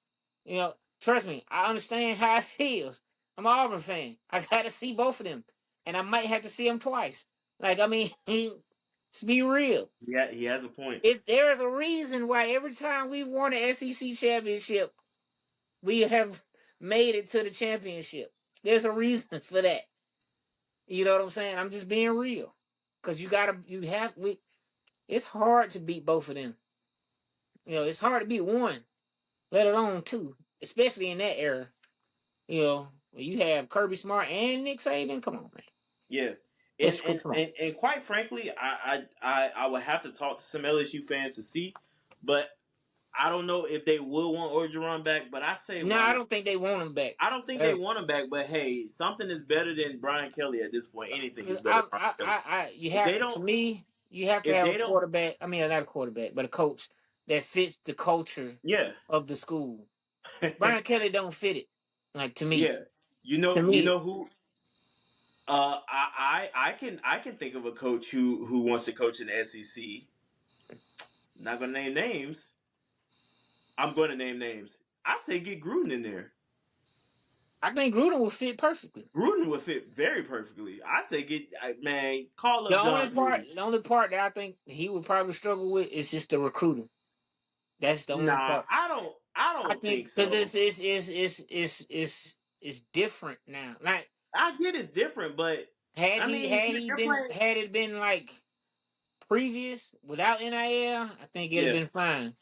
Trust me, I understand how it feels. I'm an Auburn fan. I gotta see both of them, and I might have to see them twice. Like, I mean, let's be real. yeah. He has a point. There's a reason why every time we won an SEC championship, we have made it to the championship. There's a reason for that. You know what I'm saying? I'm just being real. Cause it's hard to beat both of them. It's hard to beat one, let alone two, especially in that era. Where you have Kirby Smart and Nick Saban. Come on, man. Yeah, Let's come on. and quite frankly, I would have to talk to some LSU fans to see, but I don't know if they will want Orgeron back. But I say No, why I not? don't think they want him back. I don't think they want him back. But hey, something is better than Brian Kelly at this point. Anything is better than Brian Kelly. You If they have to don't, me, you have to if have a they don't, quarterback. I mean, not a quarterback, but a coach that fits the culture Yeah. of the school. Brian Kelly don't fit it. Like to me, Yeah. to You me, know who I can think of a coach who wants to coach in the SEC. Not gonna name names. I'm going to name names. I say get Gruden in there. I think Gruden will fit perfectly. Gruden would fit very perfectly. I say man, call The up only John part, Gruden. the only part that I think he would probably struggle with is just the recruiting. That's the only Nah, part. I I don't think think because so. it's different now. Like I get it's different, but I mean, you're playing. had it been like previous without NIL, I think it'd have Yeah, been fine.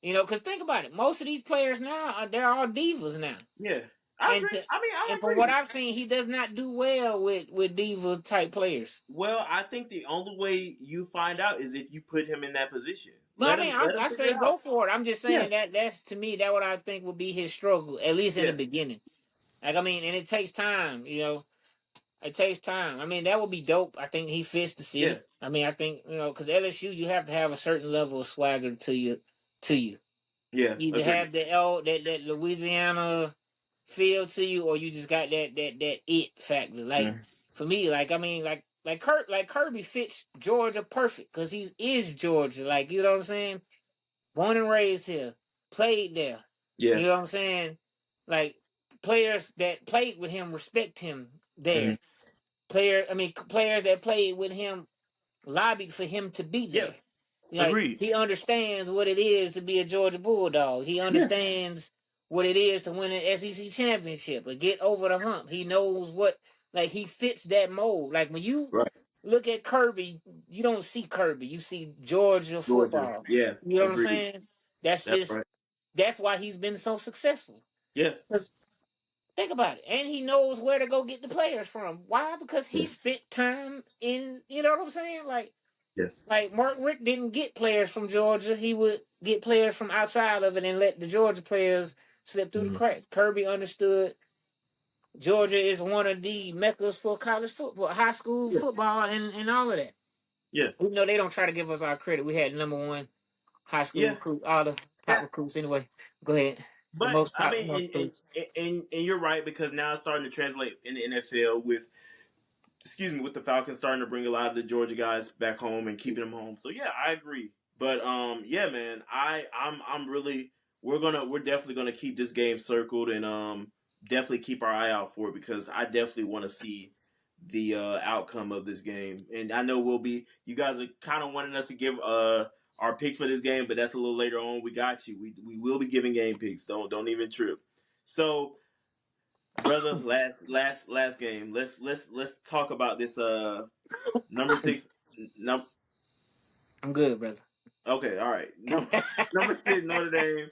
You know, because think about it. Most of these players now they're all divas now, yeah, I and agree. I mean, I and from what agree. I've seen, he does not do well with diva type players. Well, I think the only way you find out is if you put him in that position. No, I mean Let him I figure say it go out. for it. I'm just Yeah, saying that's to me that what I think would be his struggle at least in the yeah, beginning. Like I mean, and it takes time. You know, it takes time. I mean, that would be dope. I think he fits the yeah, city. I mean, I think because LSU, you have to have a certain level of swagger to you. To you, yeah. you either Agree. have that Louisiana feel to you, or you just got that it factor. Like Mm. for me, like I mean, like Kirby fits Georgia perfect because he is Georgia. Like you know what I'm saying? Born and raised here, played there. Yeah. You know what I'm saying? Like players that played with him respect him Mm. there. Players that played with him lobbied for him to be Yeah. there. Like Agreed. he understands what it is to be a Georgia Bulldog. He Yeah. understands what it is to win an SEC championship or get over the hump. He knows what like he fits that mold. Like when you Right. look at Kirby, you don't see Kirby. You see Georgia Georgia. football. Yeah. You know what I'm Agreed. saying? That's That's just right. that's why he's been so successful. Yeah. 'Cause think about it. And he knows where to go get the players from. Why? Because he Yeah. spent time in, you know what I'm saying? Yeah. Like Mark Rick didn't get players from Georgia. He would get players from outside of it and let the Georgia players slip through the Mhm. cracks. Kirby understood Georgia is one of the meccas for college football, high school Yeah. football, and all of that. Yeah. Even though they don't try to give us our credit, we had number one high school Yeah. recruit, all the top Yeah. recruits anyway. Go ahead. The But most I top mean, recruits. and you're right because now it's starting to translate in the NFL with with the Falcons starting to bring a lot of the Georgia guys back home and keeping them home. So yeah, I agree. But yeah, man, I'm really we're definitely gonna keep this game circled and definitely keep our eye out for it because I definitely want to see the outcome of this game. And I know you guys are kind of wanting us to give our picks for this game, but that's a little later on. We got you. We will be giving game picks. Don't even trip. So brother, last game. Let's talk about this number six num I'm good, brother. okay, all right. Number six Notre Dame.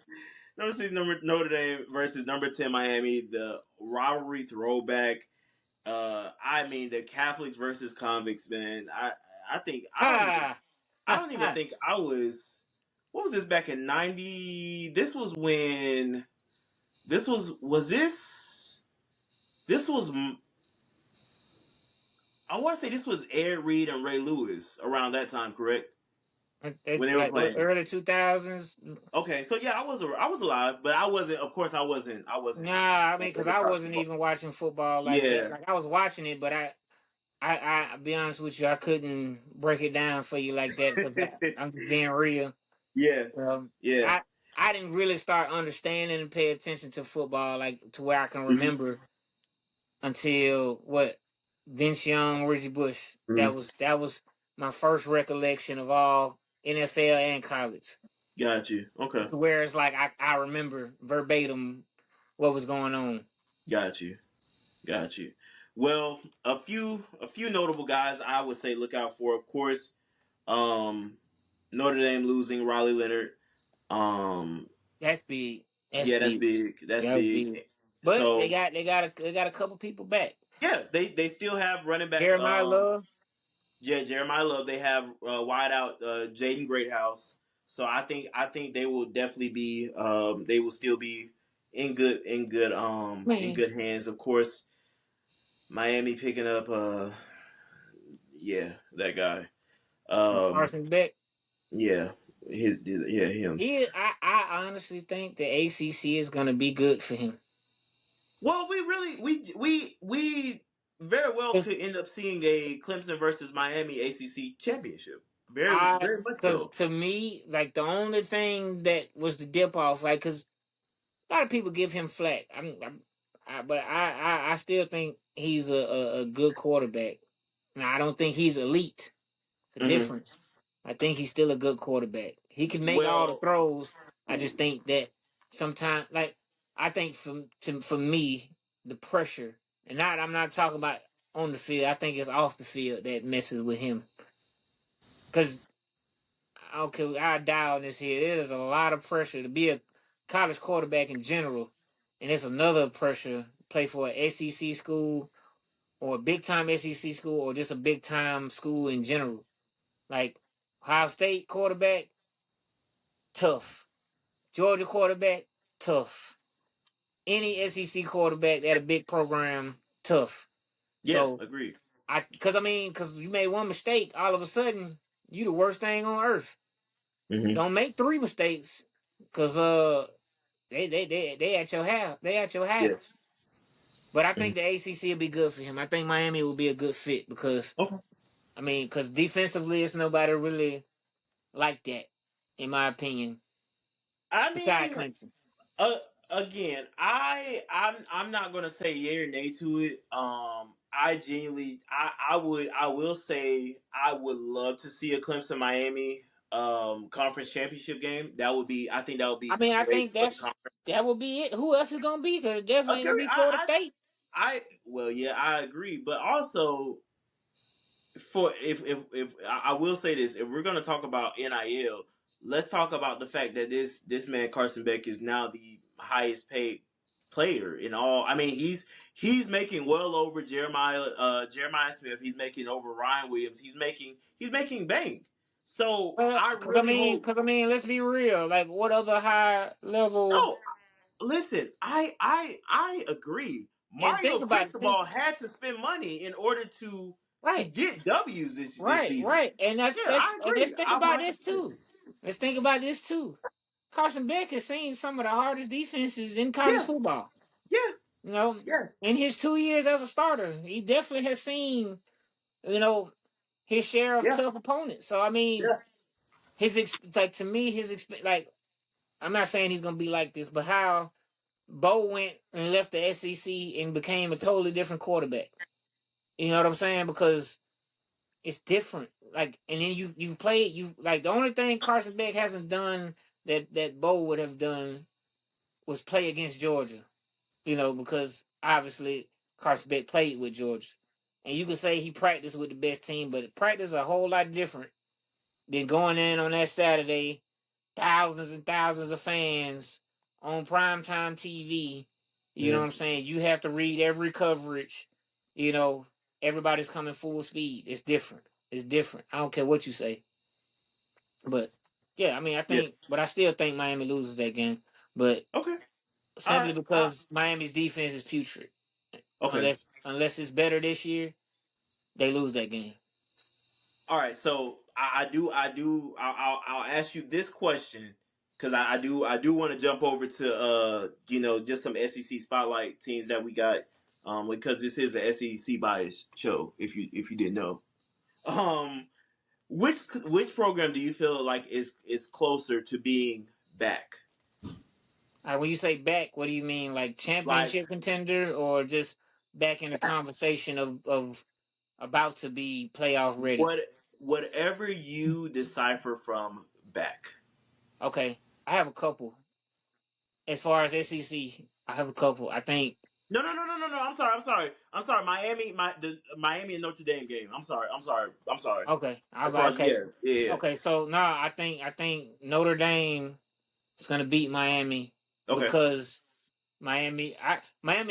Number six Notre Dame versus number 10 Miami. The rivalry throwback. I mean the Catholics versus convicts, man. I think Ah, I don't even think I was what was this back in 90? This was when this was I want to say this was Ed Reed and Ray Lewis around that time, correct? When they were like playing. early 2000s. Okay, so yeah, I was alive, but I wasn't. Of course, I wasn't Nah, I mean, because into I college wasn't football. even watching football like that. Yeah, Like I was watching it, but I'll be honest with you, I couldn't break it down for you like that because I'm just being real. yeah, Um, yeah, I I didn't really start understanding and pay attention to football like to where I can hmm remember until what Vince Young, Reggie Bush. hmm That was my first recollection of all NFL and college. got you. Okay, To where it's like I remember verbatim what was going on. got you, got you. Well, a few notable guys I would say look out for. Of course, um, Notre Dame losing Riley Leonard. Um, That's big. That's yeah, that's big. big. That's That was big. big. But So they got a couple people back. yeah, they still have running back. Jeremiah Love. Yeah, Jeremiah Love. They have wide out Jaden Greathouse. So I think they will definitely be they will still be in Man, good hands. Of course, Miami picking up yeah, that guy. Um Carson Beck. yeah. Him. I honestly think the ACC is going to be good for him. Well, we really we very well could end up seeing a Clemson versus Miami ACC championship. Very much Because so. to me, like the only thing that was the dip off, like, because a lot of people give him flack. But I still think he's a good quarterback. Now I don't think he's elite. It's a Hmm. difference. I think he's still a good quarterback. He can make all the Well, throws. I just think that sometimes, like, I think for me, the pressure, and I'm not talking about on the field. I think it's off the field that messes with him. Because okay, I die on this here. There's a lot of pressure to be a college quarterback in general, and it's another pressure to play for an SEC school or a big time SEC school or just a big time school in general. Like Ohio State quarterback, tough. Georgia quarterback, tough. Any SEC quarterback at a big program, tough. yeah, So agreed. because you made one mistake, all of a sudden you the worst thing on earth. Hmm. Don't make three mistakes, because they at your house. They at your Yeah. house. But I Hmm. think the ACC will be good for him. I think Miami will be a good fit because Okay. because defensively, it's nobody really like that, in my opinion, I besides mean, Clemson. Uh, again, I'm not gonna say yay or nay to it. I genuinely I will say I would love to see a Clemson Miami conference championship game. That would be I think that would I be mean, I great think for the conference. that will be it. Who else is gonna be? Because it definitely ain't Okay, gonna be Florida State. I well yeah I agree, but also for if I will say this, if we're gonna talk about NIL, let's talk about the fact that this man Carson Beck is now the highest paid player in all. I mean, he's making well over Jeremiah Smith. He's making over Ryan Williams. He's making bank. So I really hope. Because I mean, let's be real. Like, what other high level? No, listen, I agree. And Mario think Cristobal had to spend money in order to right, get W's this season. right. And Yeah, I let's agree. think I about 100. this Percent too. Let's think about this too. Carson Beck has seen some of the hardest defenses in college Yeah, football. yeah, You know, yeah, in his 2 years as a starter, he definitely has seen, you know, his share of yeah, tough opponents. So I mean, yeah. like to me, like I'm not saying he's gonna be like this, but how Bo went and left the SEC and became a totally different quarterback. You know what I'm saying? Because it's different. Like, and then you've played like the only thing Carson Beck hasn't done that Bo would have done was play against Georgia. Because obviously Carson Beck played with Georgia, and you could say he practiced with the best team, but practice is a whole lot different than going in on that Saturday, thousands and thousands of fans on primetime TV. You know what I'm Mhm. saying? You have to read every coverage. You know, everybody's coming full speed. It's different. It's different. I don't care what you say. But yeah, I mean, Yeah. but I still think Miami loses that game. But Okay. All simply right. because Miami's defense is putrid. Okay. Unless it's better this year, they lose that game. All right. So I'll ask you this question because I do want to jump over to just some SEC spotlight teams that we got because this is a SEC bias show if you didn't know. Um, which program do you feel like is closer to being back? When you say back, what do you mean? Like Like championship contender, or just back in the conversation of about to be playoff ready? what whatever you decipher from back. Okay, I have a couple. As far as SEC, I have a couple. I think. No, no, no, no, no, no. I'm sorry. Miami and Notre Dame game. I'm sorry. Okay, I was As far like, as okay, yeah. okay. So now I think Notre Dame is gonna beat Miami Okay, because Miami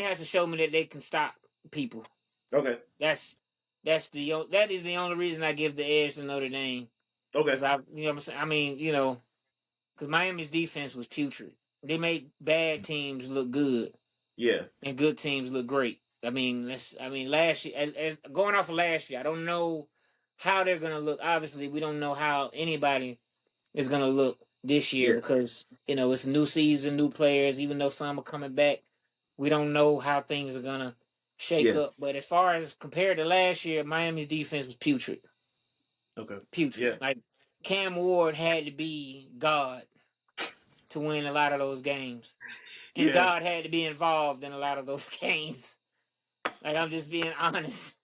has to show me that they can stop people. okay, That's that is the only reason I give the edge to Notre Dame, okay. because what I'm saying. I mean, because Miami's defense was putrid. They made bad teams look good Yeah, and good teams look great. Last year, going off of last year, I don't know how they're gonna look. Obviously, we don't know how anybody. is gonna look this year Yeah, because it's a new season, new players. Even though some are coming back, we don't know how things are gonna shake yeah, up. But as far as compared to last year, Miami's defense was putrid, okay, putrid. yeah, Like Cam Ward had to be God to win a lot of those games, and yeah. God had to be involved in a lot of those games. Like I'm just being honest.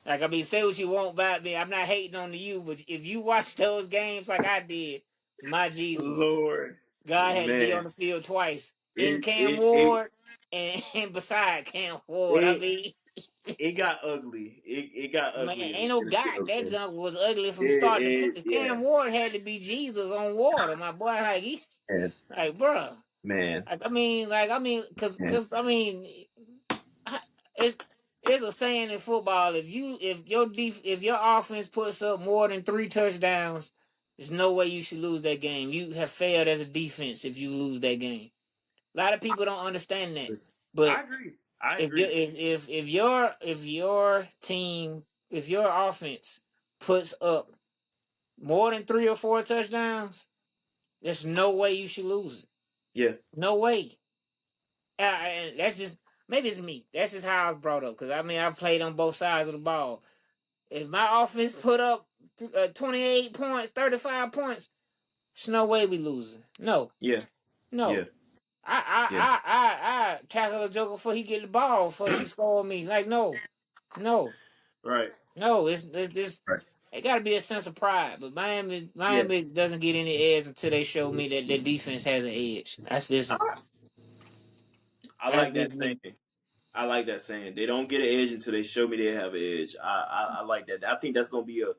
Like I mean, say what you want about me. I'm not hating on you, but if you watch those games like I did, my Jesus, Lord, God had to be on man, the field twice in it Cam it it Ward and beside Cam Ward. I it, mean, it got ugly. It got man, ugly ain't no in the God. field, That man. junk was ugly from start to It finish. yeah, Cam Ward had to be Jesus on water, my boy. Like he, man, like bruh. man, Cause I mean, it's it's a saying in football. If your offense puts up more than 3 touchdowns, there's no way you should lose that game. You have failed as a defense if you lose that game. A lot of people don't understand that. listen, I But agree. I if you agree. if your team if your offense puts up more than 3 or 4 touchdowns, there's no way you should lose it. Yeah, No way. And that's just maybe it's me. That's just how I was brought up. Because I mean, I've played on both sides of the ball. If my offense put up 28 points, 35 points, there's no way we losing. No, yeah, yeah, no. yeah. I tackle a joker before he get the ball, before he score me. Like no, no, Right, no. It's this. right. It got to be a sense of pride. But Yeah. Miami doesn't get any edge until they show me that their defense has an edge. I, I That's like that just me. saying. I like that saying. They don't get an edge until they show me they have an edge. I like that. I think that's gonna be a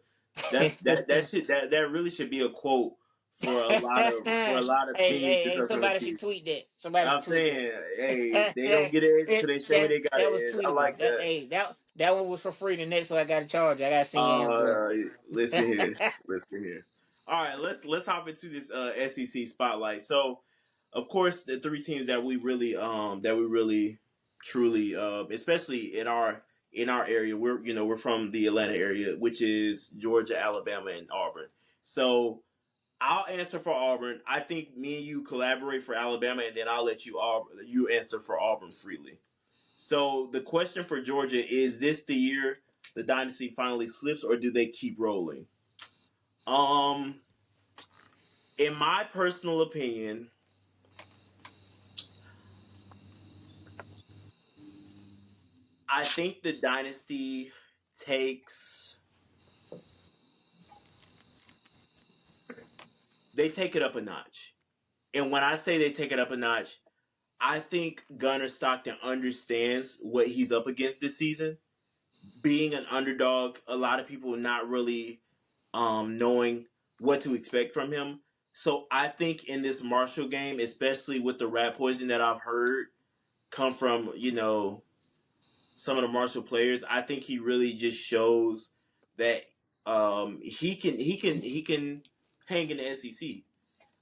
that really should be a quote for hey, a lot of teams this upcoming somebody should season. tweet that. Somebody should I'm tweet saying, hey, they don't that. get an edge until they show me they got an That was edge. I tweetable. like that. That one was for free. The next one I got to charge. I got to send you invoice. Uh, listen here, listen here. All right, let's hop into this SEC spotlight. So, of course, the three teams that we really truly especially in our area, we're from the Atlanta area, which is Georgia, Alabama, and Auburn. So I'll answer for Auburn. I think me and you collaborate for Alabama, and then I'll let you answer for Auburn freely. So the question for Georgia is: this the year the dynasty finally slips, or do they keep rolling? Um, in my personal opinion, I think the dynasty takes they take it up a notch. And when I say they take it up a notch, I think Gunnar Stockton understands what he's up against this season. Being an underdog, a lot of people not really knowing what to expect from him. So I think in this Marshall game, especially with the rat poison that I've heard come from, some of the Marshall players, I think he really just shows that he can hang in the SEC.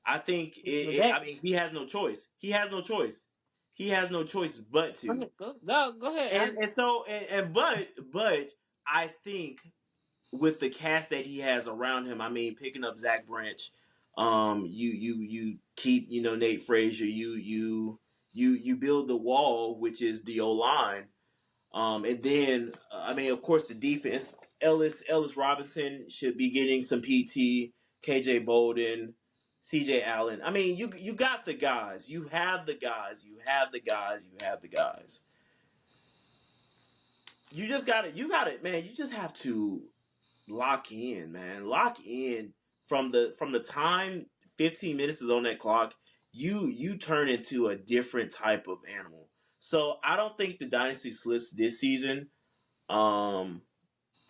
I think That I mean, he has no choice. He has no choice. He has no choice but to. go ahead. But I think with the cast that he has around him, I mean, picking up Zach Branch, you keep Nate Frazier, you build the wall, which is the O line, and then I mean, of course, the defense. Ellis Robinson should be getting some PT. KJ Bolden, CJ Allen. I mean, you got the guys. You have the guys. You have the guys. You have the guys. You just got it. You got it, man. You just have to lock in, man. Lock in from the time 15 minutes is on that clock. You turn into a different type of animal. So I don't think the dynasty slips this season. Um,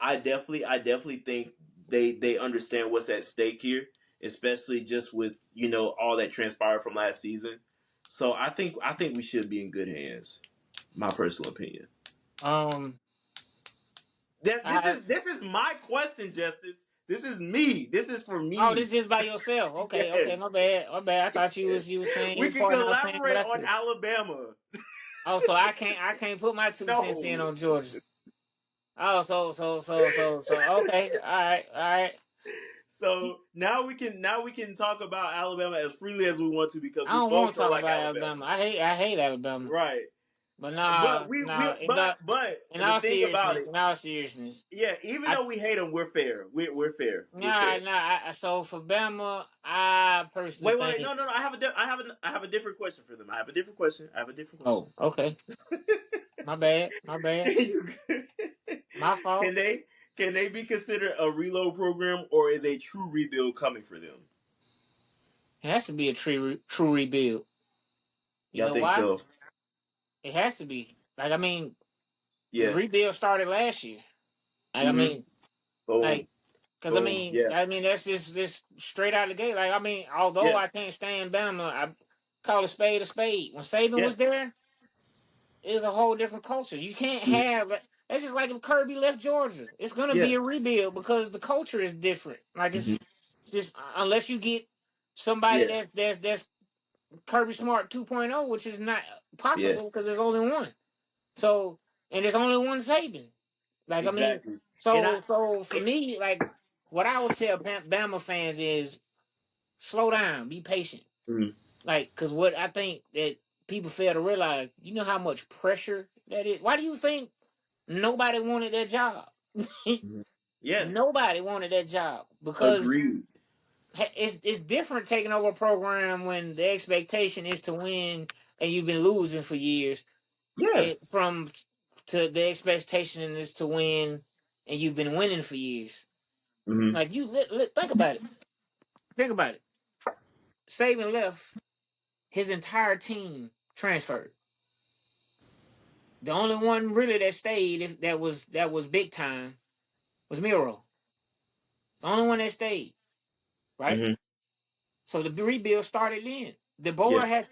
I definitely think they understand what's at stake here, especially just with all that transpired from last season. So I think we should be in good hands. My personal opinion. Um, That I this is my question, Justice. This is me. This is for oh, me. this just by yourself. Okay, Yes. my bad, my bad. I thought you was saying We your can partner. I was saying what collaborate I on said. Alabama. Oh, so I can't put my 2 cents in No. on Georgia. Oh, so okay, all right. So now we can talk about Alabama as freely as we want to because I we don't both want to don't talk like about Alabama. Alabama. I hate Alabama. Right. But But nah, we nah. will but In the all thing about seriousness, it, in all seriousness, yeah, even I though we hate them, we're fair. We're fair. We're nah fair. nah. So for Bama, I personally Wait. think. No. I have a different question for them. I have a different question. I have a different question. Oh, okay. My bad. My bad. Can you My can fault. they can they be considered a reload program or is a true rebuild coming for them? It has to be a true rebuild. You Y'all know think why? so? It has to be. Like I mean, the Yeah. rebuild started last year. Like I Mm-hmm. mean, Boom. like because Boom. Yeah. I mean that's just straight out of the gate. Like I mean, although Yeah. I can't stand Bama, I call a spade a spade. When Saban Yeah. was there, it was a whole different culture. You can't Mm. have that's just like if Kirby left Georgia. It's gonna Yeah. be a rebuild because the culture is different. Like Hmm. it's just unless you get somebody Yeah. that's Kirby Smart 2.0, which is not Yeah. possible because there's only one. So and there's only one Saban. Like I mean, Exactly. And so for me, like what I would tell Bama fans is slow down, be patient. mm, Like, cause what I think that people fail to realize, you know how much pressure that is. Why do you think nobody wanted that job? mhm. Yeah. Nobody wanted that job because Agreed. it's different taking over a program when the expectation is to win and you've been losing for years. Yeah. It from to the expectation is to win and you've been winning for years. Hmm. Like think about it. Think about it. Saban left, his entire team transferred. The only one really that stayed, if that was big time, was Miro. The only one that stayed, right? Hmm. So the rebuild started then. Yeah.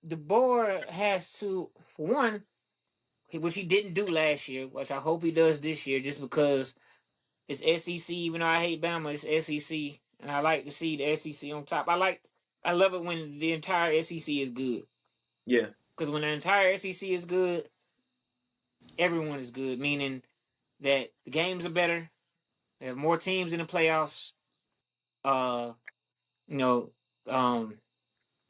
The board has to for one, which he didn't do last year, which I hope he does this year, just because it's SEC. Even though I hate Bama, it's SEC, and I like to see the SEC on top. I love it when the entire SEC is good. Yeah. Because when the entire SEC is good, everyone is good. Meaning that the games are better. There are more teams in the playoffs. Uh, you know, um,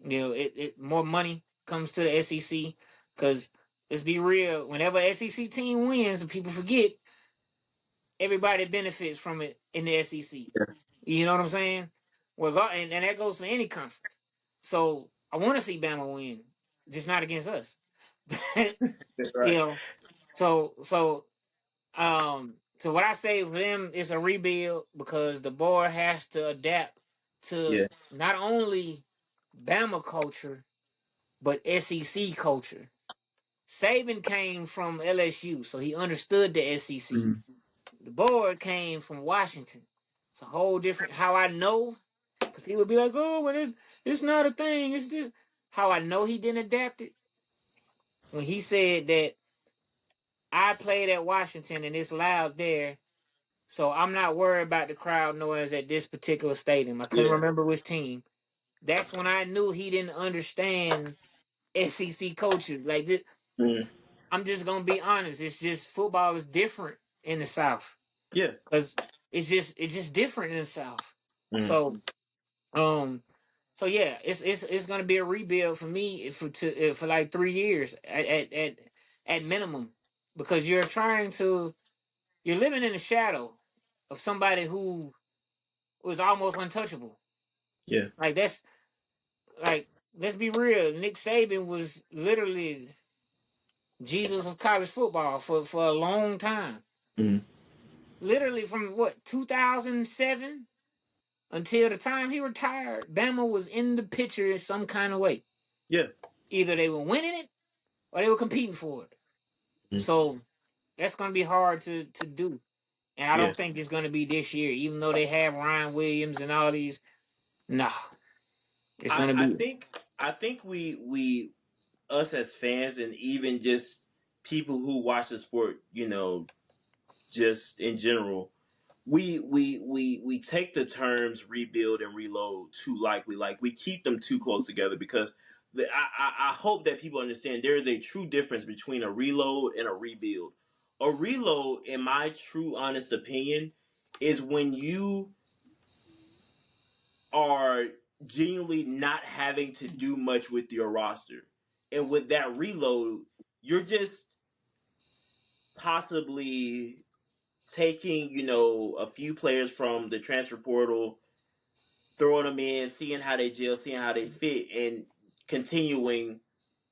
it more money comes to the SEC because let's be real. Whenever SEC team wins, and people forget, everybody benefits from it in the SEC. Yeah. You know what I'm saying? Well, and that goes for any conference. So I want to see Bama win, just not against us. you Right. know, so what I say for them is a rebuild because the board has to adapt Yeah. to not only Bama culture but SEC culture. Saban came from LSU, so he understood the SEC. Hmm. The board came from Washington. It's a whole different. How I know, because people be like, "Oh, well, it's not a thing. It's this." How I know he didn't adapt it when he said that I played at Washington and it's loud there. So I'm not worried about the crowd noise at this particular stadium. I couldn't Yeah. remember which team. That's when I knew he didn't understand SEC culture. Like this, Hmm. I'm just gonna be honest. It's just football is different in the South Yeah. because it's just different in the South. Hmm. So um so yeah, it's gonna be a rebuild for me for like 3 years at minimum because you're living in the shadow of somebody who was almost untouchable. Yeah. Like that's like let's be real. Nick Saban was literally Jesus of college football for a long time. Hmm. Literally from what 2007 until the time he retired, Bama was in the picture in some kind of way. Yeah. Either they were winning it or they were competing for it. Hmm. So that's going to be hard to do. And I Yeah. don't think it's going to be this year, even though they have Ryan Williams and all these. Nah, it's I, going to I be. think I think we us as fans and even just people who watch the sport, just in general, we take the terms rebuild and reload too lightly. Like we keep them too close together because I hope that people understand there is a true difference between a reload and a rebuild. A reload, in my true honest opinion, is when you are genuinely not having to do much with your roster. And with that reload, you're just possibly taking, a few players from the transfer portal, throwing them in, seeing how they gel, seeing how they fit, and continuing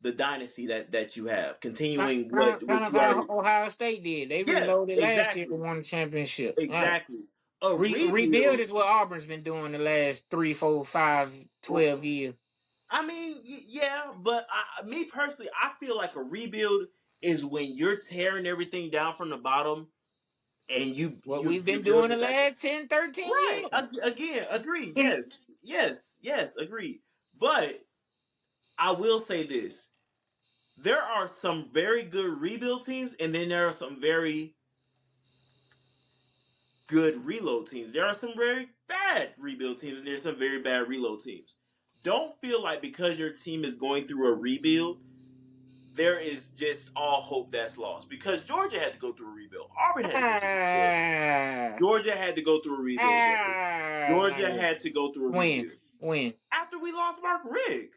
the dynasty that you have, continuing Kind what of you how already. Ohio State did. They Yeah, reloaded last year and exactly, won the championship. Right. exactly. A Rebuild rebuild. is what Auburn's been doing the last 3, 4, 5, 12 years. I mean, yeah, but me personally, I feel like a rebuild is when you're tearing everything down from the bottom and What you're we've you're been doing building the it back up. last 10, 13 Right. years. Again, agree. Yes. Yes. Yes. Agreed. But I will say this: there are some very good rebuild teams, and then there are some very good reload teams. There are some very bad rebuild teams, and there's some very bad reload teams. Don't feel like because your team is going through a rebuild, there is just all hope that's lost. Because Georgia had to go through a rebuild. Auburn had to go through a rebuild. Ah, Georgia had to go through a rebuild, Jay. not Georgia really. had to go through a When? rebuild. When? After we lost Mark Rick,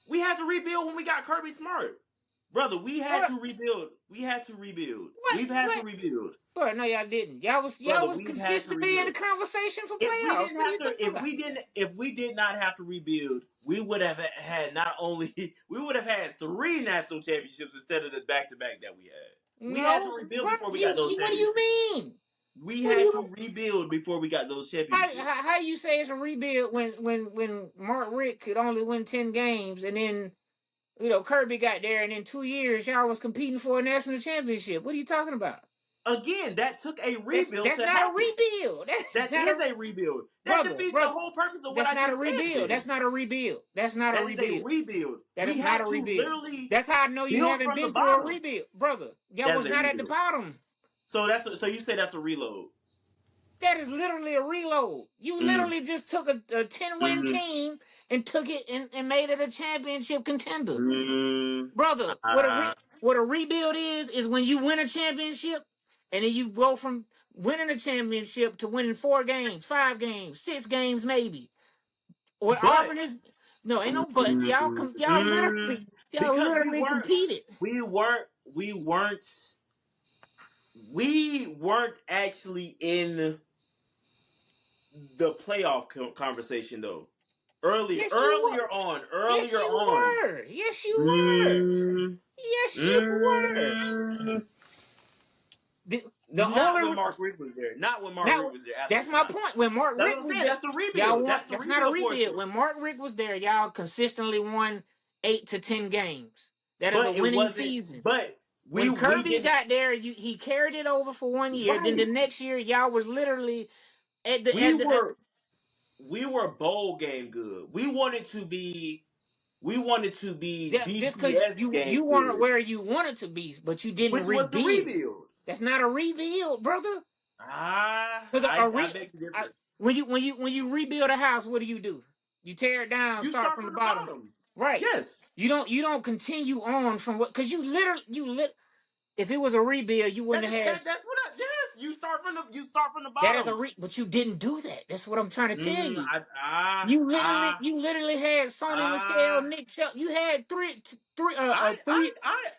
we had to rebuild when we got Kirby Smart. Brother, we had What? to rebuild. We had to rebuild. What? We've had to What? rebuild. Bro, no, y'all didn't. Y'all Brother, was we've had to consistently in the rebuild. conversation for If we playoffs. didn't What are have you to, talking about? if we did not have to rebuild, we would have had not only we would have had 3 national championships instead of the back to back that we had. We had to No, rebuild what? before we got those What do you championships. mean? We What do had you? to rebuild before we got those How, championships. how, how do you say it's a rebuild when Mark Rick could only win 10 games and then Kirby got there and in 2 years y'all was competing for a national championship? What are you talking about? Again, that took a That's rebuild that's to not a happen. rebuild. That's That not is a a rebuild. That defeats the brother. whole purpose of what That's I not a just said. rebuild. That's Then not a rebuild. That's not a that is a rebuild. rebuild. That is We not had a to rebuild. literally That's how I know you build haven't from the been through a bottom. rebuild, brother. Y'all That is was a not at the rebuild. bottom. So you say that's a reload. That is literally a reload. You Mm, literally just took a 10-win mm, team and took it and made it a championship contender. mm, Brother, uh, what a rebuild is when you win a championship and then you go from winning a championship to winning 4 games, 5 games, 6 games maybe. What but Auburn is no, ain't no but. mm, Y'all because literally competed. we weren't we weren't actually in the playoff conversation though. Yes, you were. Earlier on. Yes, you were. Mm, Yes, you were. mm, The not when only Mark Rick was there. Not when Mark Rick now was there. that's Absolutely my not. point. When Mark That's what Rick I'm was saying. there, That's the y'all rebuild. won. That's the That's not a rebuild rebuild. portion. When Mark Rick was there, y'all consistently won 8 to 10 games. That is a But it winning wasn't. season. But When we Kirby didn't. got there, he carried it over for one year. Then the Right. next year, y'all was literally at the We at the. At, were we were bowl game good. We wanted to be. We wanted to be just because BCS you game weren't good, where you wanted to be, but you didn't which was the rebuild. rebuild. That's not a rebuild, brother. Because I beg to differ. when you rebuild a house, what do? You tear it down, You start start from the from the bottom. bottom. Right. Yes. You don't continue on from what because if it was a rebuild, you wouldn't have had That's what I. Yes. You start from the that as a bottom. but you didn't do that. That's what I'm trying to tell Mm, you. I, You literally had Sony Michelle, ah. Nick Chubb. You had three.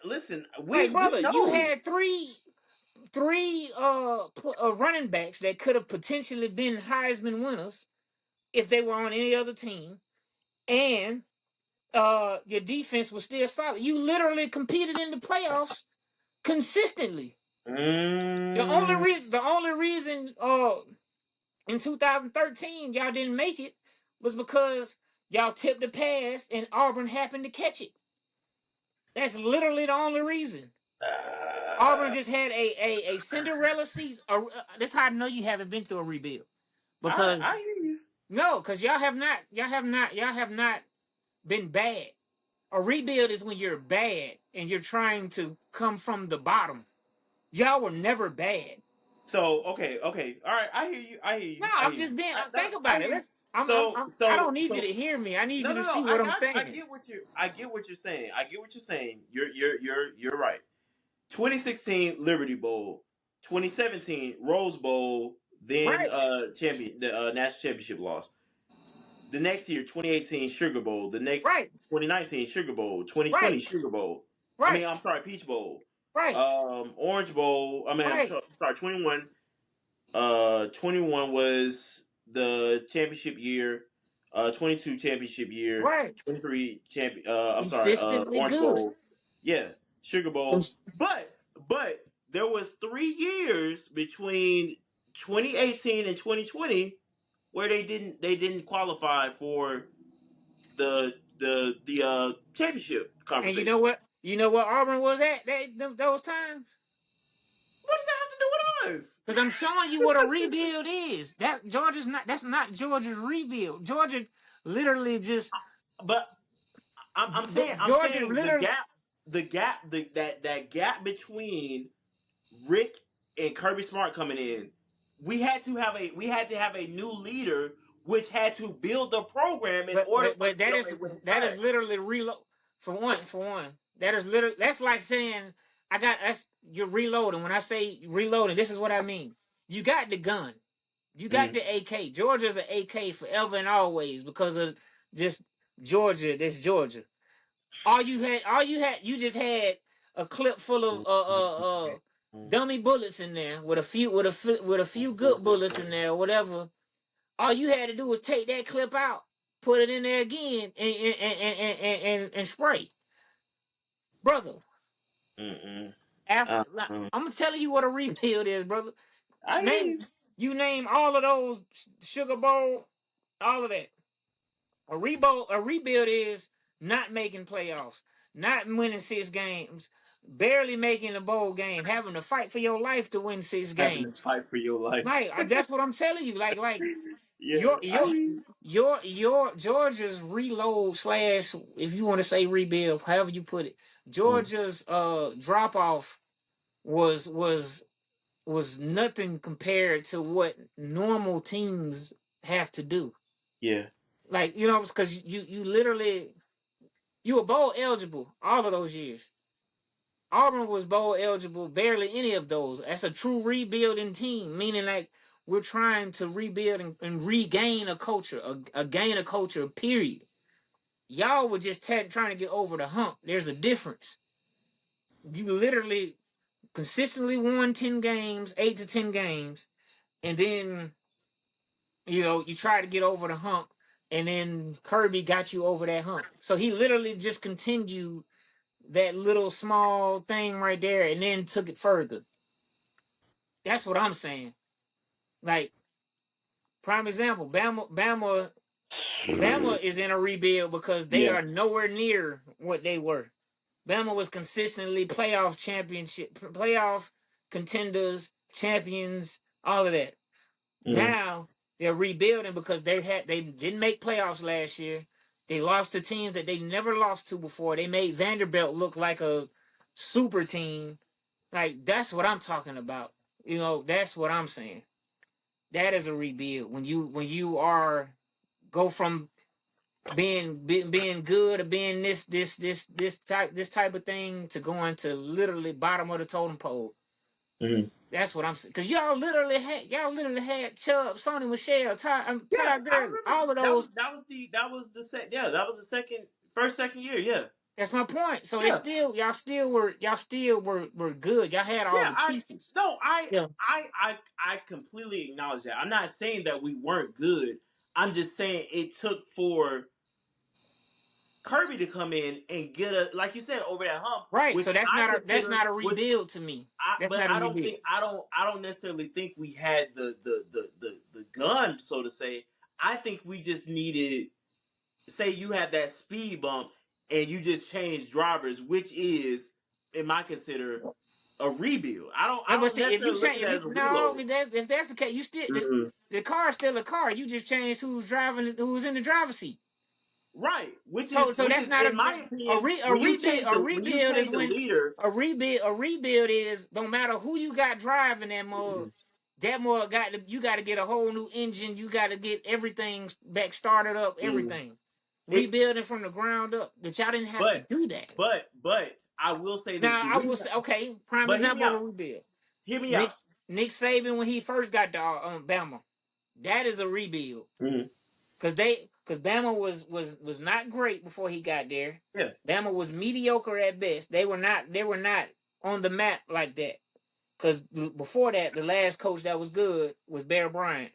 Listen. Like We brother, you know. had three running backs that could have potentially been Heisman winners if they were on any other team, and your defense was still solid. You literally competed in the playoffs consistently. Mm, The only reason in 2013 y'all didn't make it was because y'all tipped the pass and Auburn happened to catch it. That's literally the only reason. Auburn uh, just had a Cinderella season. That's how I know you haven't been through a rebuild I because hear you. no, because y'all have not been bad. A rebuild is when you're bad and you're trying to come from the bottom. Y'all were never bad. So okay, all right. No, I I'm hear you. just being. Think I about hear it. you. I don't need you to So hear me. I need no, you no, to no. see what I'm I saying. get I get what you're saying. I get what you're saying. You're right. 2016 Liberty Bowl, 2017 Rose Bowl, then Right. champion the national championship loss. The next year, 2018 Sugar Bowl. The next Right, 2019 Sugar Bowl. 2020 right, Sugar Bowl. I mean, right, I'm sorry, Peach Bowl. right, Orange Bowl. I mean, right, sorry, 21. 21 was the championship year. 22 championship year. right. 23 champion. I'm sorry. Consistently Orange good. Bowl. Yeah, Sugar Bowl. But there was 3 years between 2018 and 2020 where they didn't qualify for the championship And you know conversation. what? You know what Auburn was at those times? What does that have to do with us? Because I'm showing you what a rebuild is. That Georgia's not. That's not Georgia's rebuild. Georgia literally just. But I'm Georgia saying literally. that gap between Rick and Kirby Smart coming in, we had to have a new leader, which had to build the program in order for us But to be on a winning that track. is literally reload. For one, that is literally. That's like saying you're reloading. When I say reloading, this is what I mean. You got the gun. You got Mm-hmm. the AK. Georgia's an AK forever and always because of just Georgia. That's Georgia. You just had a clip full of dummy bullets in there with a few good bullets in there or whatever. All you had to do was take that clip out, put it in there again, and spray, brother. Mm-mm. After Uh-uh. I'm telling you what a rebuild is, brother. I hear Name you. name all of those Sugar Bowl, all of that. A rebuild is not making playoffs, not winning 6 games, barely making a bowl game, having to fight for your life to win six Having to games. fight for your life. Like that's what I'm telling you. Like Yeah, your I your mean, your Georgia's reload slash, if you want to say rebuild, however you put it, mm, Georgia's drop off was nothing compared to what normal teams have to do. yeah. Like, because you literally, you were bowl eligible all of those years. Auburn was bowl eligible barely any of those. That's a true rebuilding team, meaning like we're trying to rebuild and regain a culture, gain a culture, period. Y'all were just trying to get over the hump. There's a difference. You literally consistently won 10 games, 8 to 10 games, and then, you try to get over the hump, and then Kirby got you over that hump. So he literally just continued that little small thing right there and then took it further. That's what I'm saying. Like, prime example, Bama is in a rebuild because they Yeah. are nowhere near what they were. Bama was consistently playoff contenders, champions, all of that. Mm, Now they're rebuilding because they didn't make playoffs last year. They lost to teams that they never lost to before. They made Vanderbilt look like a super team. Like, that's what I'm talking about. That's what I'm saying. That is a rebuild. When you are go from being good or being this type of thing to going to literally bottom of the totem pole. mm. That's what I'm saying. Cause y'all literally had Chubb, Sony Michelle, Yeah, Ty I Gurley, remember all of that was those. that was the second year. Yeah, That's my point. So yeah, y'all still were good. Y'all had all yeah. the I pieces. no, I Yeah. I I I completely acknowledge that. I'm not saying that we weren't good. I'm just saying it took for Kirby to come in and get like you said, over that hump, Right. which So that's I not consider a which rebuild to me. That's but not a rebuild. I don't necessarily think we had the gun, so to say. I think we just needed, say you had that speed bump and you just changed drivers, which is, in my consider, a rebuild. I But don't see, if you necessarily look change, at if it you as a no, reload. if that's the case, you still Mm-mm. the car's still a car. You just changed who's in the driver's seat. Right, So which that's is not in my opinion, a rebuild. when you change the leader. A rebuild is, no matter who you got driving that mug. Mhm. That mug you got to get a whole new engine. You got to get everything back started up. Mm. Everything It, rebuilding from the ground up. But y'all didn't have to but do that. I will say this: Now the I will reason, say, okay, prime but hear me example of out. a rebuild. Hear me Nick out. Nick Saban when he first got to Bama, that is a rebuild Mhm. because they because Bama was not great before he got there. Yeah. Bama was mediocre at best. They were not on the map like that. Because before that, the last coach that was good was Bear Bryant,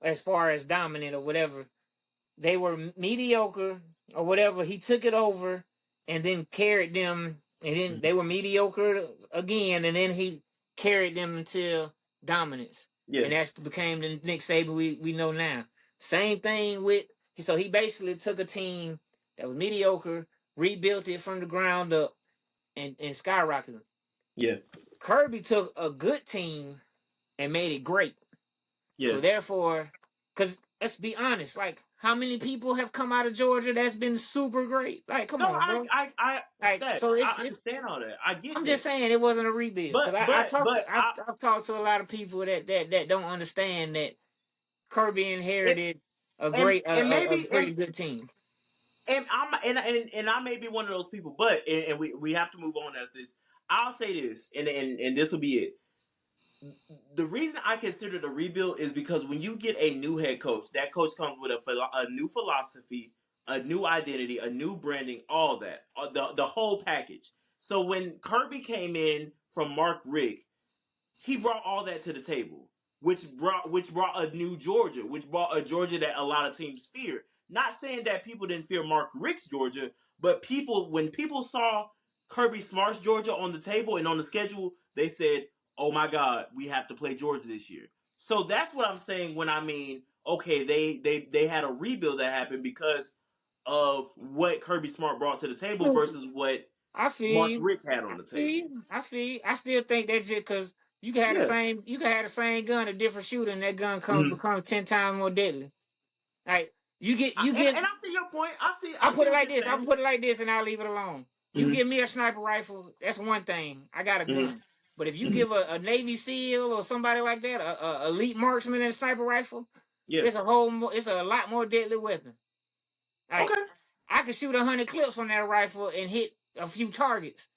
as far as dominant or whatever. They were mediocre or whatever. He took it over and then carried them, and then they were mediocre again, and then he carried them until dominance, Yeah. and that became the Nick Saban we know now. Same thing with so he basically took a team that was mediocre, rebuilt it from the ground up, and skyrocketed. Yeah. Kirby took a good team and made it great. Yeah. So therefore, because let's be honest, like how many people have come out of Georgia that's been super great? Like, come No, on, bro. Like, so Stacks. I it's. understand all that. I get I'm just that. saying it wasn't a rebuild because But I've talked to a lot of people that don't understand that Kirby it, inherited a and great and a maybe pretty good team. and I may be one of those people, but and we have to move on after this. I'll say this, and this will be it. The reason I consider the rebuild is because when you get a new head coach, that coach comes with a new philosophy, a new identity, a new branding, all that, the whole package. So when Kirby came in from Mark Richt, he brought all that to the table, which brought a new Georgia, which brought a Georgia that a lot of teams fear. Not saying that people didn't fear Mark Richt's Georgia, but when people saw Kirby Smart's Georgia on the table and on the schedule, they said, "Oh my God, we have to play Georgia this year." So that's what I'm saying when I mean, okay, they had a rebuild that happened because of what Kirby Smart brought to the table versus what I feel Mark you. Richt had on I the feel table. you. I feel you. I still think that just because Yeah. you can have the same gun, a different shooter, and that gun comes Mhm. become 10 times more deadly. Like you And, get and I see your point. I I see put it what like you're this. I saying. put it like this, and I'll leave it alone. You Hmm. give me a sniper rifle, that's one thing. I got a Hmm. gun. But if you Hmm. give a Navy SEAL or somebody like that, a elite marksman and a sniper rifle, Yeah. it's a lot more deadly weapon. Like Okay. I could shoot 100 clips from that rifle and hit a few targets.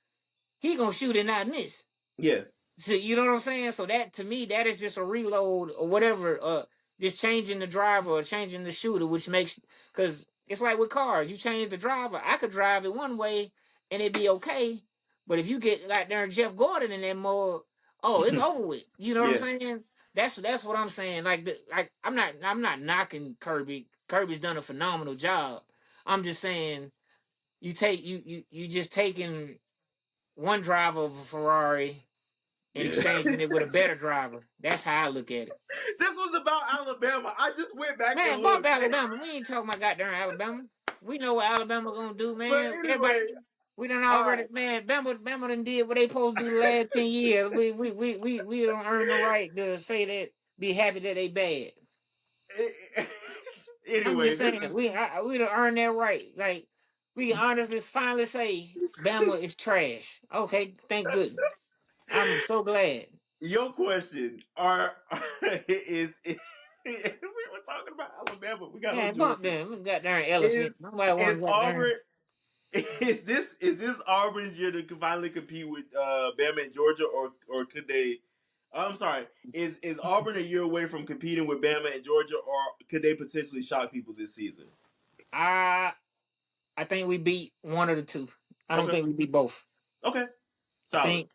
He gonna shoot and not miss. Yeah. So you know what I'm saying? So that to me, that is just a reload or whatever. Just changing the driver or changing the shooter, which makes because it's like with cars. You change the driver. I could drive it one way and it'd be okay, but if you get like there Jeff Gordon in that mode, oh, it's over with. You know what I'm Yeah. saying? That's what I'm saying. Like I'm not knocking Kirby. Kirby's done a phenomenal job. I'm just saying you just taking one driver of a Ferrari and Yeah. exchanging it with a better driver. That's how I look at it. This was about Alabama. I just went back and Man, bump looked. Alabama. We ain't talking about goddamn Alabama. We know what Alabama gonna do, But man. anyway, Everybody, we done all already, right. man. Bama done did what they supposed to do the last 10 years. We don't earn the right to say that. Be happy that they bad. I'm Anyway, just this saying is we don't earn that right. Like we can honestly finally say Bama is trash. Okay, thank goodness. I'm so glad. your question. We were talking about Alabama. We got on Man, bump Georgia. them. We got darn Is elephant. Nobody is wants got darn. Auburn? Is this Auburn's year to finally compete with Bama and Georgia, or could they? I'm sorry. Is Auburn a year away from competing with Bama and Georgia, or could they potentially shock people this season? I I think we beat one of the two. I don't Okay. think we beat both. Okay. I Solid. think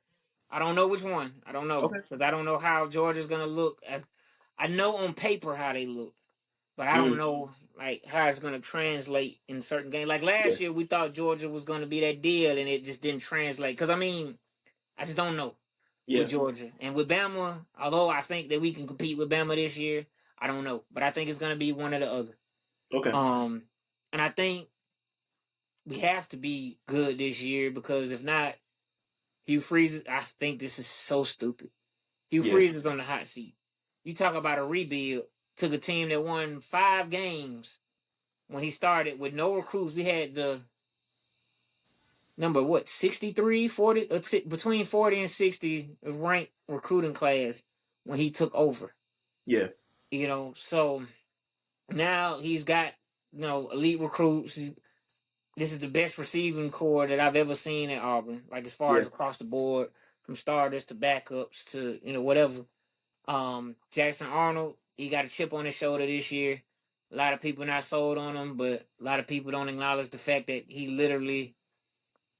I don't know which one. I don't know Okay. because I don't know how Georgia's gonna look. I know on paper how they look, but I don't Mm. know like how it's gonna translate in certain games. Like Yeah. last year, we thought Georgia was gonna be that deal, and it just didn't translate. Because I mean, I just don't know with Yeah. Georgia and with Bama. Although I think that we can compete with Bama this year, I don't know, but I think it's gonna be one or the other. Okay. Um, and I think we have to be good this year because if not, Hugh Freeze. I think this is so stupid. Hugh Yeah. Freeze is on the hot seat. You talk about a rebuild. Took a team that won 5 games when he started with no recruits. We had the number what 63, 40, between 40 and 60 of ranked recruiting class when he took over. Yeah. So now he's got elite recruits. This is the best receiving core that I've ever seen at Auburn. Like as far Yeah. as across the board, from starters to backups to whatever. Jackson Arnold, he got a chip on his shoulder this year. A lot of people not sold on him, but a lot of people don't acknowledge the fact that he literally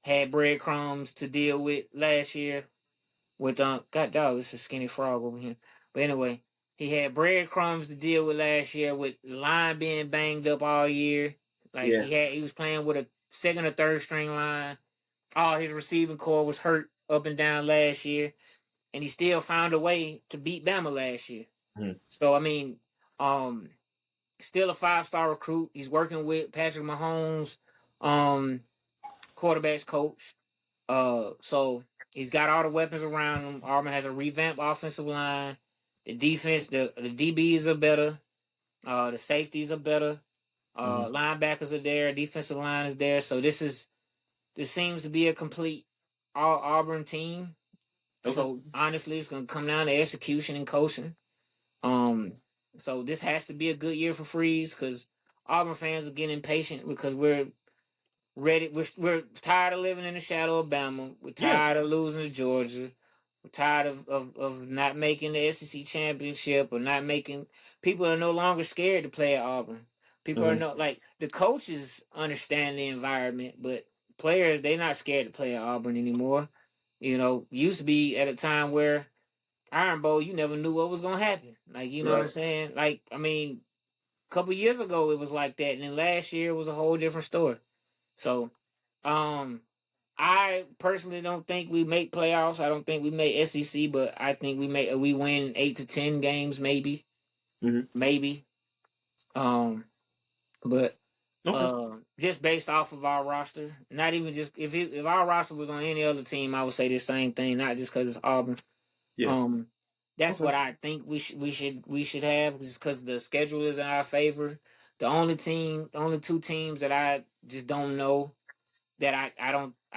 had breadcrumbs to deal with last year with God dog, it's a skinny frog over here. But anyway, he had breadcrumbs to deal with last year with the line being banged up all year. Like Yeah. he was playing with a second or third string line. All his receiving core was hurt up and down last year, and he still found a way to beat Bama last year. Mhm. So I mean, um, still a 5-star recruit. He's working with Patrick Mahomes, um, quarterbacks coach. So he's got all the weapons around him. Auburn has a revamped offensive line. The defense, the DBs are better. The safeties are better. Mhm. Linebackers are there. Defensive line is there. So this seems to be a complete all Auburn team. Okay. So honestly, it's gonna come down to execution and coaching. Um, so this has to be a good year for Freeze because Auburn fans are getting impatient because we're ready. We're tired of living in the shadow of Bama. We're Yeah. tired of losing to Georgia. We're tired of not making the SEC championship or not making. People are no longer scared to play at Auburn. People are Mhm. not like the coaches understand the environment, but players they're not scared to play at Auburn anymore. You know, used to be at a time where Iron Bowl, you never knew what was gonna happen. Like you know what I'm Right. saying? Like I mean, a couple years ago it was like that, and then last year it was a whole different story. So, um, I personally don't think we make playoffs. I don't think we make SEC, but I think we win 8 to 10 games, maybe, Mhm. maybe. Um, but Okay. just based off of our roster, not even just if our roster was on any other team, I would say the same thing. Not just because it's Auburn. Yeah. Um, that's Okay. what I think we should have, just because the schedule is in our favor. The only two teams that I just don't know that I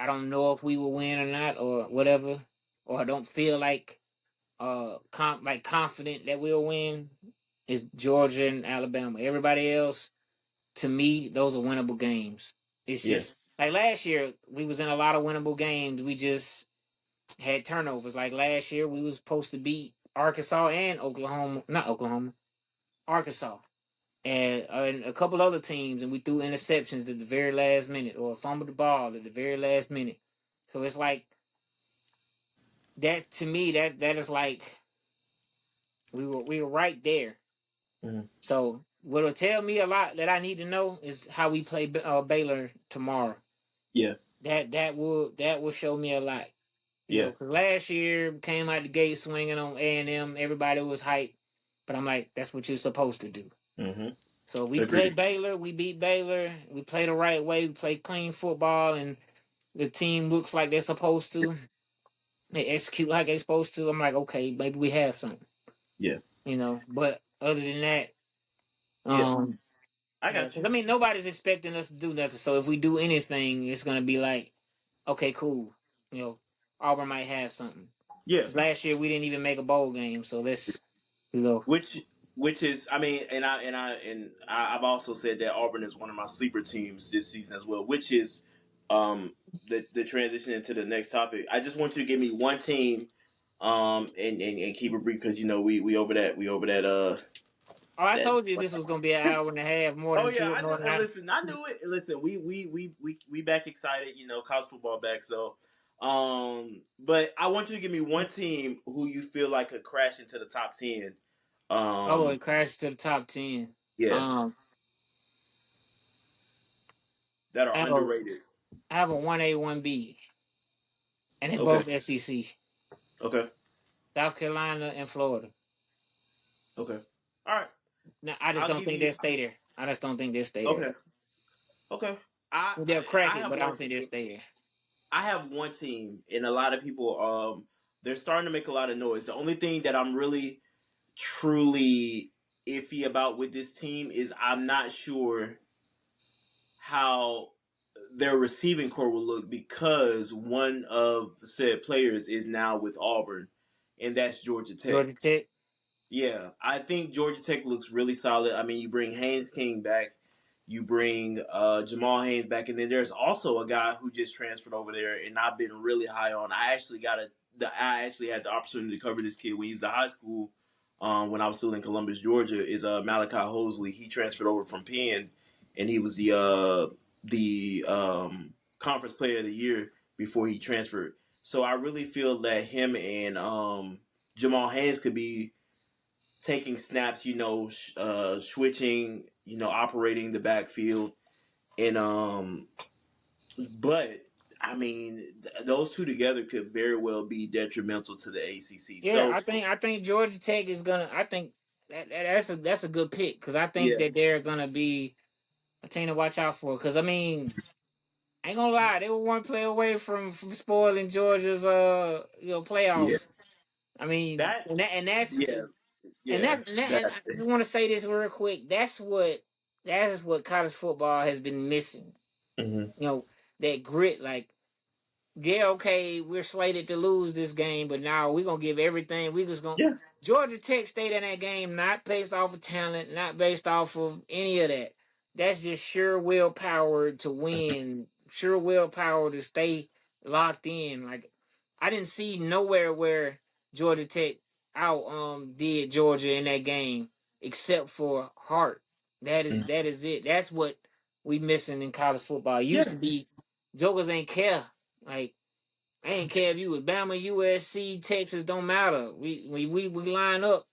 don't know if we will win or not or whatever, or I don't feel like confident that we'll win is Georgia and Alabama. Everybody else, to me, those are winnable games. It's Yeah. just like last year we was in a lot of winnable games. We just had turnovers. Like last year we was supposed to beat Arkansas and Oklahoma, not Oklahoma, Arkansas. And a couple other teams, and we threw interceptions at the very last minute, or fumbled the ball at the very last minute. So it's like that to me. That is like we were right there. Mhm. So what'll tell me a lot that I need to know is how we play Baylor tomorrow. Yeah. That will show me a lot. You know, Yeah. because last year came out the gate swinging on A&M. Everybody was hyped, but I'm like, that's what you're supposed to do. Mhm. So we play Agreed. Baylor, we beat Baylor, we play the right way, we play clean football, and the team looks like they're supposed to. They execute like they're supposed to. I'm like, okay, maybe we have something, Yeah. But other than that, Yeah. um, I yeah, got because you. I mean, nobody's expecting us to do nothing. So if we do anything, it's gonna be like, okay, cool. You know, Auburn might have something. Yeah. Because last year we didn't even make a bowl game, so let's Which is, I mean, I've also said that Auburn is one of my sleeper teams this season as well, which is the transition into the next topic. I just want you to give me one team and keep it brief because we over that Oh, I that. told you this was gonna be an hour and a half, more Oh than yeah, two, I know. more than And I. listen, I knew it. And listen, we back excited. College football back. So, but I want you to give me one team who you feel like could crash into the top 10. Oh, Um, it crashed to the top 10. yeah, Um, that I are have a underrated. I have a 1A, 1B, and they Okay. both SEC. Okay. South Carolina and Florida. Okay. All right. Now, I just I'll don't give think you. they'll stay there. I just don't think they'll stay there. Okay. Okay. I They'll crack I it, have but I one don't think they'll team. stay there. I have one team, and a lot of people they're starting to make a lot of noise. The only thing that I'm really truly iffy about with this team is I'm not sure how their receiving core will look because one of said players is now with Auburn, and that's Georgia Tech. Georgia Tech. Yeah, I think Georgia Tech looks really solid. I mean, you bring Haynes King back, you bring Jamal Haynes back, and then there's also a guy who just transferred over there, and I've been really high on. I actually had the opportunity to cover this kid when he was in high school. when I was still in Columbus, Georgia, is Malachi Hosley. He transferred over from Penn, and he was the conference player of the year before he transferred. So I really feel that him and Jamal Haynes could be taking snaps, switching, operating the backfield, and but I mean, those two together could very well be detrimental to the ACC. Yeah, So I think Georgia Tech is gonna. I think that's a good pick because I think yeah, that they're gonna be a team to watch out for. Because I mean, I ain't gonna lie, they were one play away from spoiling Georgia's yeah, playoff. I mean, that, and that's yeah, and yeah, that's and, that, and that, I just want to say this real quick. That is what college football has been missing. hmm That grit. Like, yeah, okay, we're slated to lose this game, but now we're gonna give everything. We just gonna yeah, Georgia Tech stayed in that game not based off of talent, not based off of any of that. That's just sheer willpower to win, sheer willpower to stay locked in. Like, I didn't see nowhere where Georgia Tech out did Georgia in that game except for heart. That is mhm. that is it. That's what we missing in college football. It used Yeah, to be jokers ain't care. Like, I ain't care if you was Bama, USC, Texas, don't matter. We line up.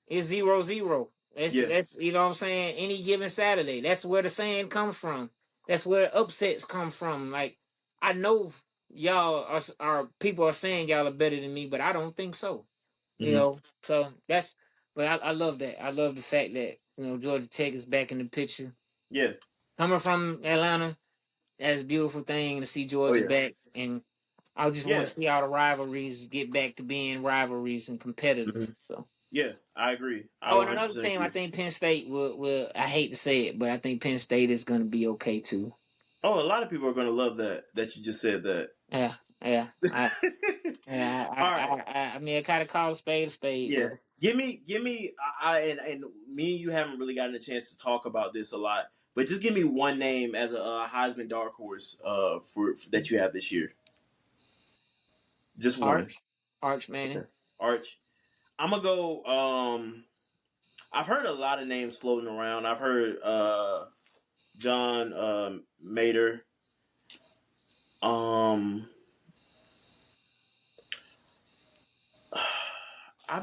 It's 0-0. yeah, That's you know what I'm saying. Any given Saturday, that's where the saying comes from. That's where upsets come from. Like, I know y'all are people are saying y'all are better than me, but I don't think so. hmm So that's. But I love that. I love the fact that Georgia Tech is back in the picture. yeah, Coming from Atlanta, that's a beautiful thing to see oh Georgia yeah, back, and I just want yeah, to see all the rivalries get back to being rivalries and hmm competitive. So, yeah. I agree. I oh, and another 100% team, I agree. think Penn State will. I hate to say it, but I think Penn State is going to be okay too. Oh, a lot of people are going to love that you just said that. Yeah, yeah. All right. I mean, I kind of call a spade, Yeah. but Give me. And me and you haven't really gotten a chance to talk about this a lot, but just give me one name as a Heisman dark horse for that you have this year. Just one. Arch, Arch Manning. Okay. Arch. I'm gonna go. I've heard a lot of names floating around. I've heard John Mater. Um, I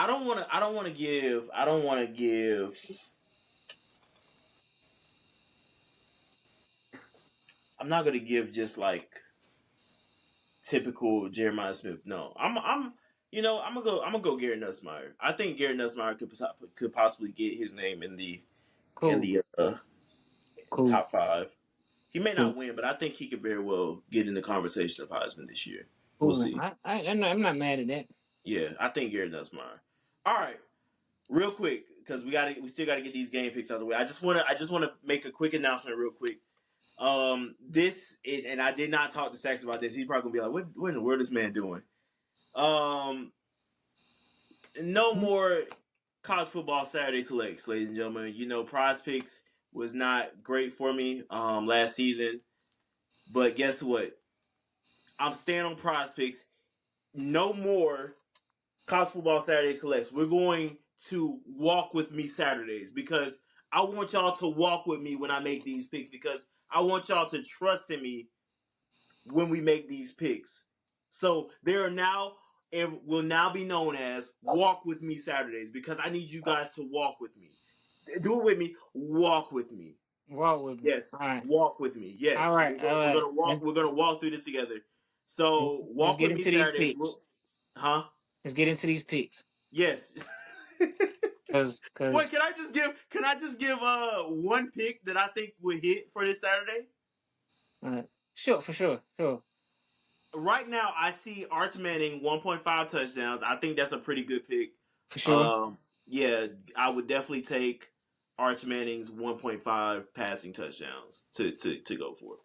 don't want to. I don't want to give. I'm not gonna give just like typical Jeremiah Smith. No, I'm. I'm gonna go Garrett Nussmeier. I think Garrett Nussmeier could possibly get his name in the in Cool, the cool, top five. He may cool, not win, but I think he could very well get in the conversation of Heisman this year. We'll cool. see. I'm not mad at that. Yeah, I think Garrett Nussmeier. All right, real quick because we still gotta get these game picks out of the way. I just wanna make a quick announcement real quick. And I did not talk to Sax about this. He's probably gonna be like, "What in the world is this man doing?" Um, no more college football Saturday selects, ladies and gentlemen. Prize Picks was not great for me last season, but guess what? I'm staying on Prize Picks. No more college football Saturday selects. We're going to walk with me Saturdays because I want y'all to walk with me when I make these picks because I want y'all to trust in me when we make these picks. So there are now and will now be known as Walk With Me Saturdays because I need you guys to walk with me. Do it with me. Walk with me. Walk with me. Yes. All right, Walk with me. all Yes. right, We're all gonna we're right. gonna walk we're gonna walk through this together. So Let's walk get with me into these Saturdays. picks. Huh? Let's get into these picks. Yes. Wait, Cause can I just give one pick that I think would hit for this Saturday? sure, for sure, Right now, I see Arch Manning 1.5 touchdowns. I think that's a pretty good pick. for sure. Yeah, I would definitely take Arch Manning's 1.5 passing touchdowns to go for it.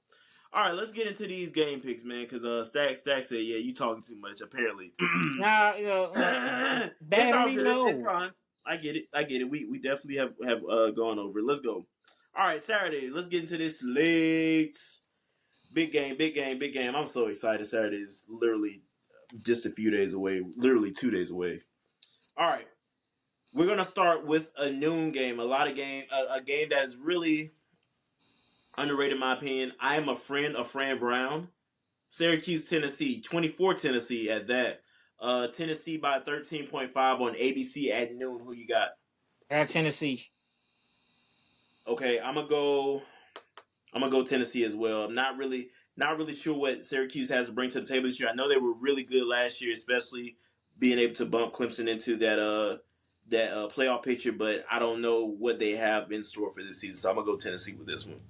All right, let's get into these game picks, man. Because Stack said, "Yeah, you talking too much." Apparently, Now, it's all battery good. It's low. fine. I get it. I get it. We definitely have gone over it. Let's go. All right, Saturday. Let's get into this late big game, big game, big game. I'm so excited. Saturday is literally just a few days away, literally 2 days away. All right, we're gonna start with a noon game, a game that's really underrated in my opinion. I am a friend of Fran Brown. Syracuse, Tennessee, 24 Tennessee at that. Tennessee by 13.5 on ABC at noon. Who you got? At Tennessee. Okay, I'm gonna go Tennessee as well. I'm not really sure what Syracuse has to bring to the table this year. I know they were really good last year, especially being able to bump Clemson into that playoff picture, but I don't know what they have in store for this season. So I'm gonna go Tennessee with this one.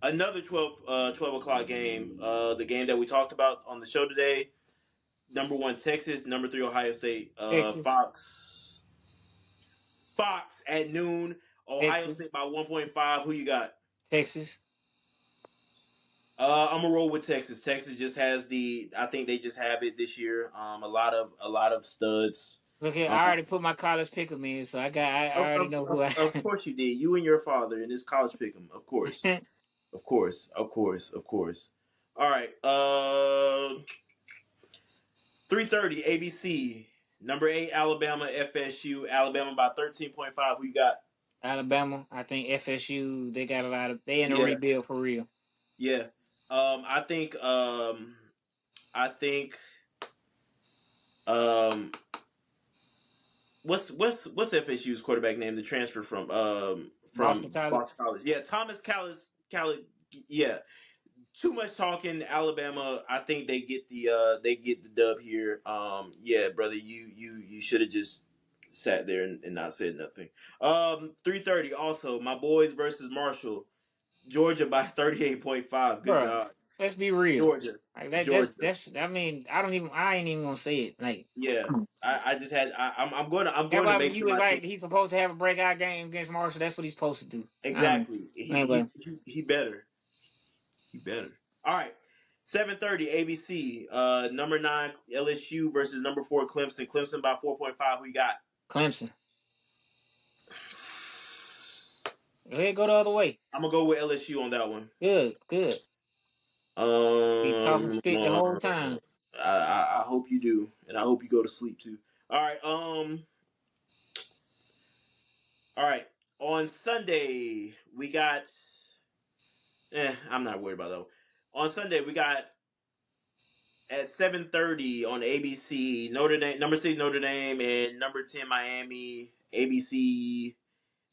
Another 12 o'clock game. The game that we talked about on the show today. Number 1 Texas, number 3 Ohio State. Texas. Fox at noon. Ohio Texas. State by 1.5. Who you got? Texas. I'm gonna roll with Texas. Texas just has I think they just have it this year. A lot of studs. Look here, I already put my college pick'em in, so I already know who I. Of course you did. You and your father in this college pick'em. Of course. Of course. All right. 3:30 ABC. Number 8 Alabama FSU. Alabama by 13.5. Who you got? Alabama. I think FSU. They got a lot of. They in a rebuild for real. Yeah. I think. What's FSU's quarterback name? The transfer from Boston College. Yeah, Thomas Callis. Yeah. Too much talking. Alabama. I think they get the dub here. Yeah, brother, you should have just sat there and not said nothing. 3:30. Also, my boys versus Marshall. Georgia by 38.5. Good God. Let's be real. Georgia. Like Georgia. That's. I mean, I ain't even gonna say it. Like, yeah, I just had. I'm going to make you sure was right. He's supposed to have a breakout game against Marshall. That's what he's supposed to do. Exactly. Anyway. He better. He better. All right. 7:30 ABC. Number 9 LSU versus number 4 Clemson. Clemson by 4.5. Who you got? Clemson. Go ahead, go the other way. I'm gonna go with LSU on that one. Good. Be talking spit the whole time. I hope you do, and I hope you go to sleep too. All right. All right. On Sunday we got. I'm not worried about that. On Sunday we got at 7:30 on ABC Notre Dame, number 6 Notre Dame, and number 10 Miami. ABC.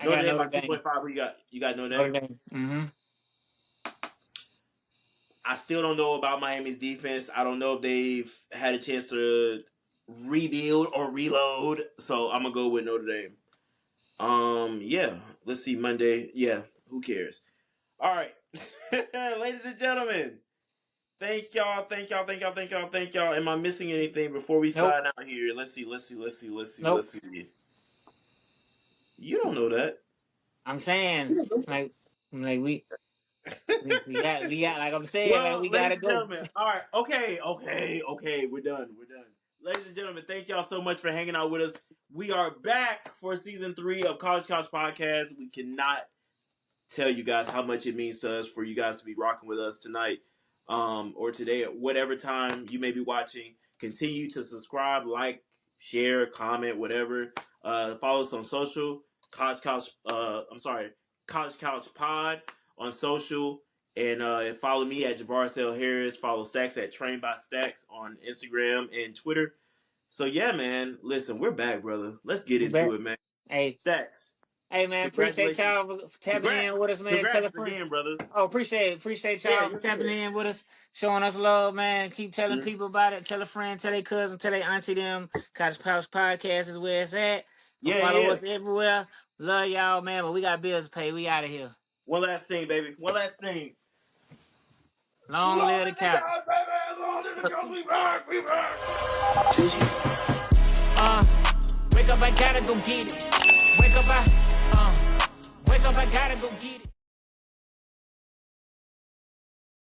Notre Dame by 2.5. Who you got? You got Notre Dame. Mm-hmm. I still don't know about Miami's defense. I don't know if they've had a chance to rebuild or reload. So I'm gonna go with Notre Dame. Yeah. Let's see Monday. Yeah. Who cares? All right, ladies and gentlemen. Thank y'all. Am I missing anything before we sign out here? Let's see. You don't know that. I'm saying, like we got like I'm saying, well, like we gotta go. All right, okay. We're done. Ladies and gentlemen, thank y'all so much for hanging out with us. We are back for season 3 of College Couch Podcast. We cannot tell you guys how much it means to us for you guys to be rocking with us tonight, or today at whatever time you may be watching. Continue to subscribe, like, share, comment, whatever. Follow us on social. College Couch Pod on social, and follow me at Javaris L. Harris. Follow Stacks at Train by Stacks on Instagram and Twitter. So yeah, man. Listen, we're back, brother. Let's get into it, man. Hey, Stacks. Hey man, appreciate y'all for tapping in with us, man. Tell a friend, again, brother. Oh, appreciate y'all for tapping in with us, showing us love, man. Keep telling people about it. Tell a friend, tell their cousin, tell their auntie them. College House Podcast is where it's at. Follow us everywhere. Love y'all, man. But we got bills to pay. We out of here. One last thing, baby. Long live the couch. Long live the couch. We back. Wake up, I gotta go get it. Wake up, I gotta go get it.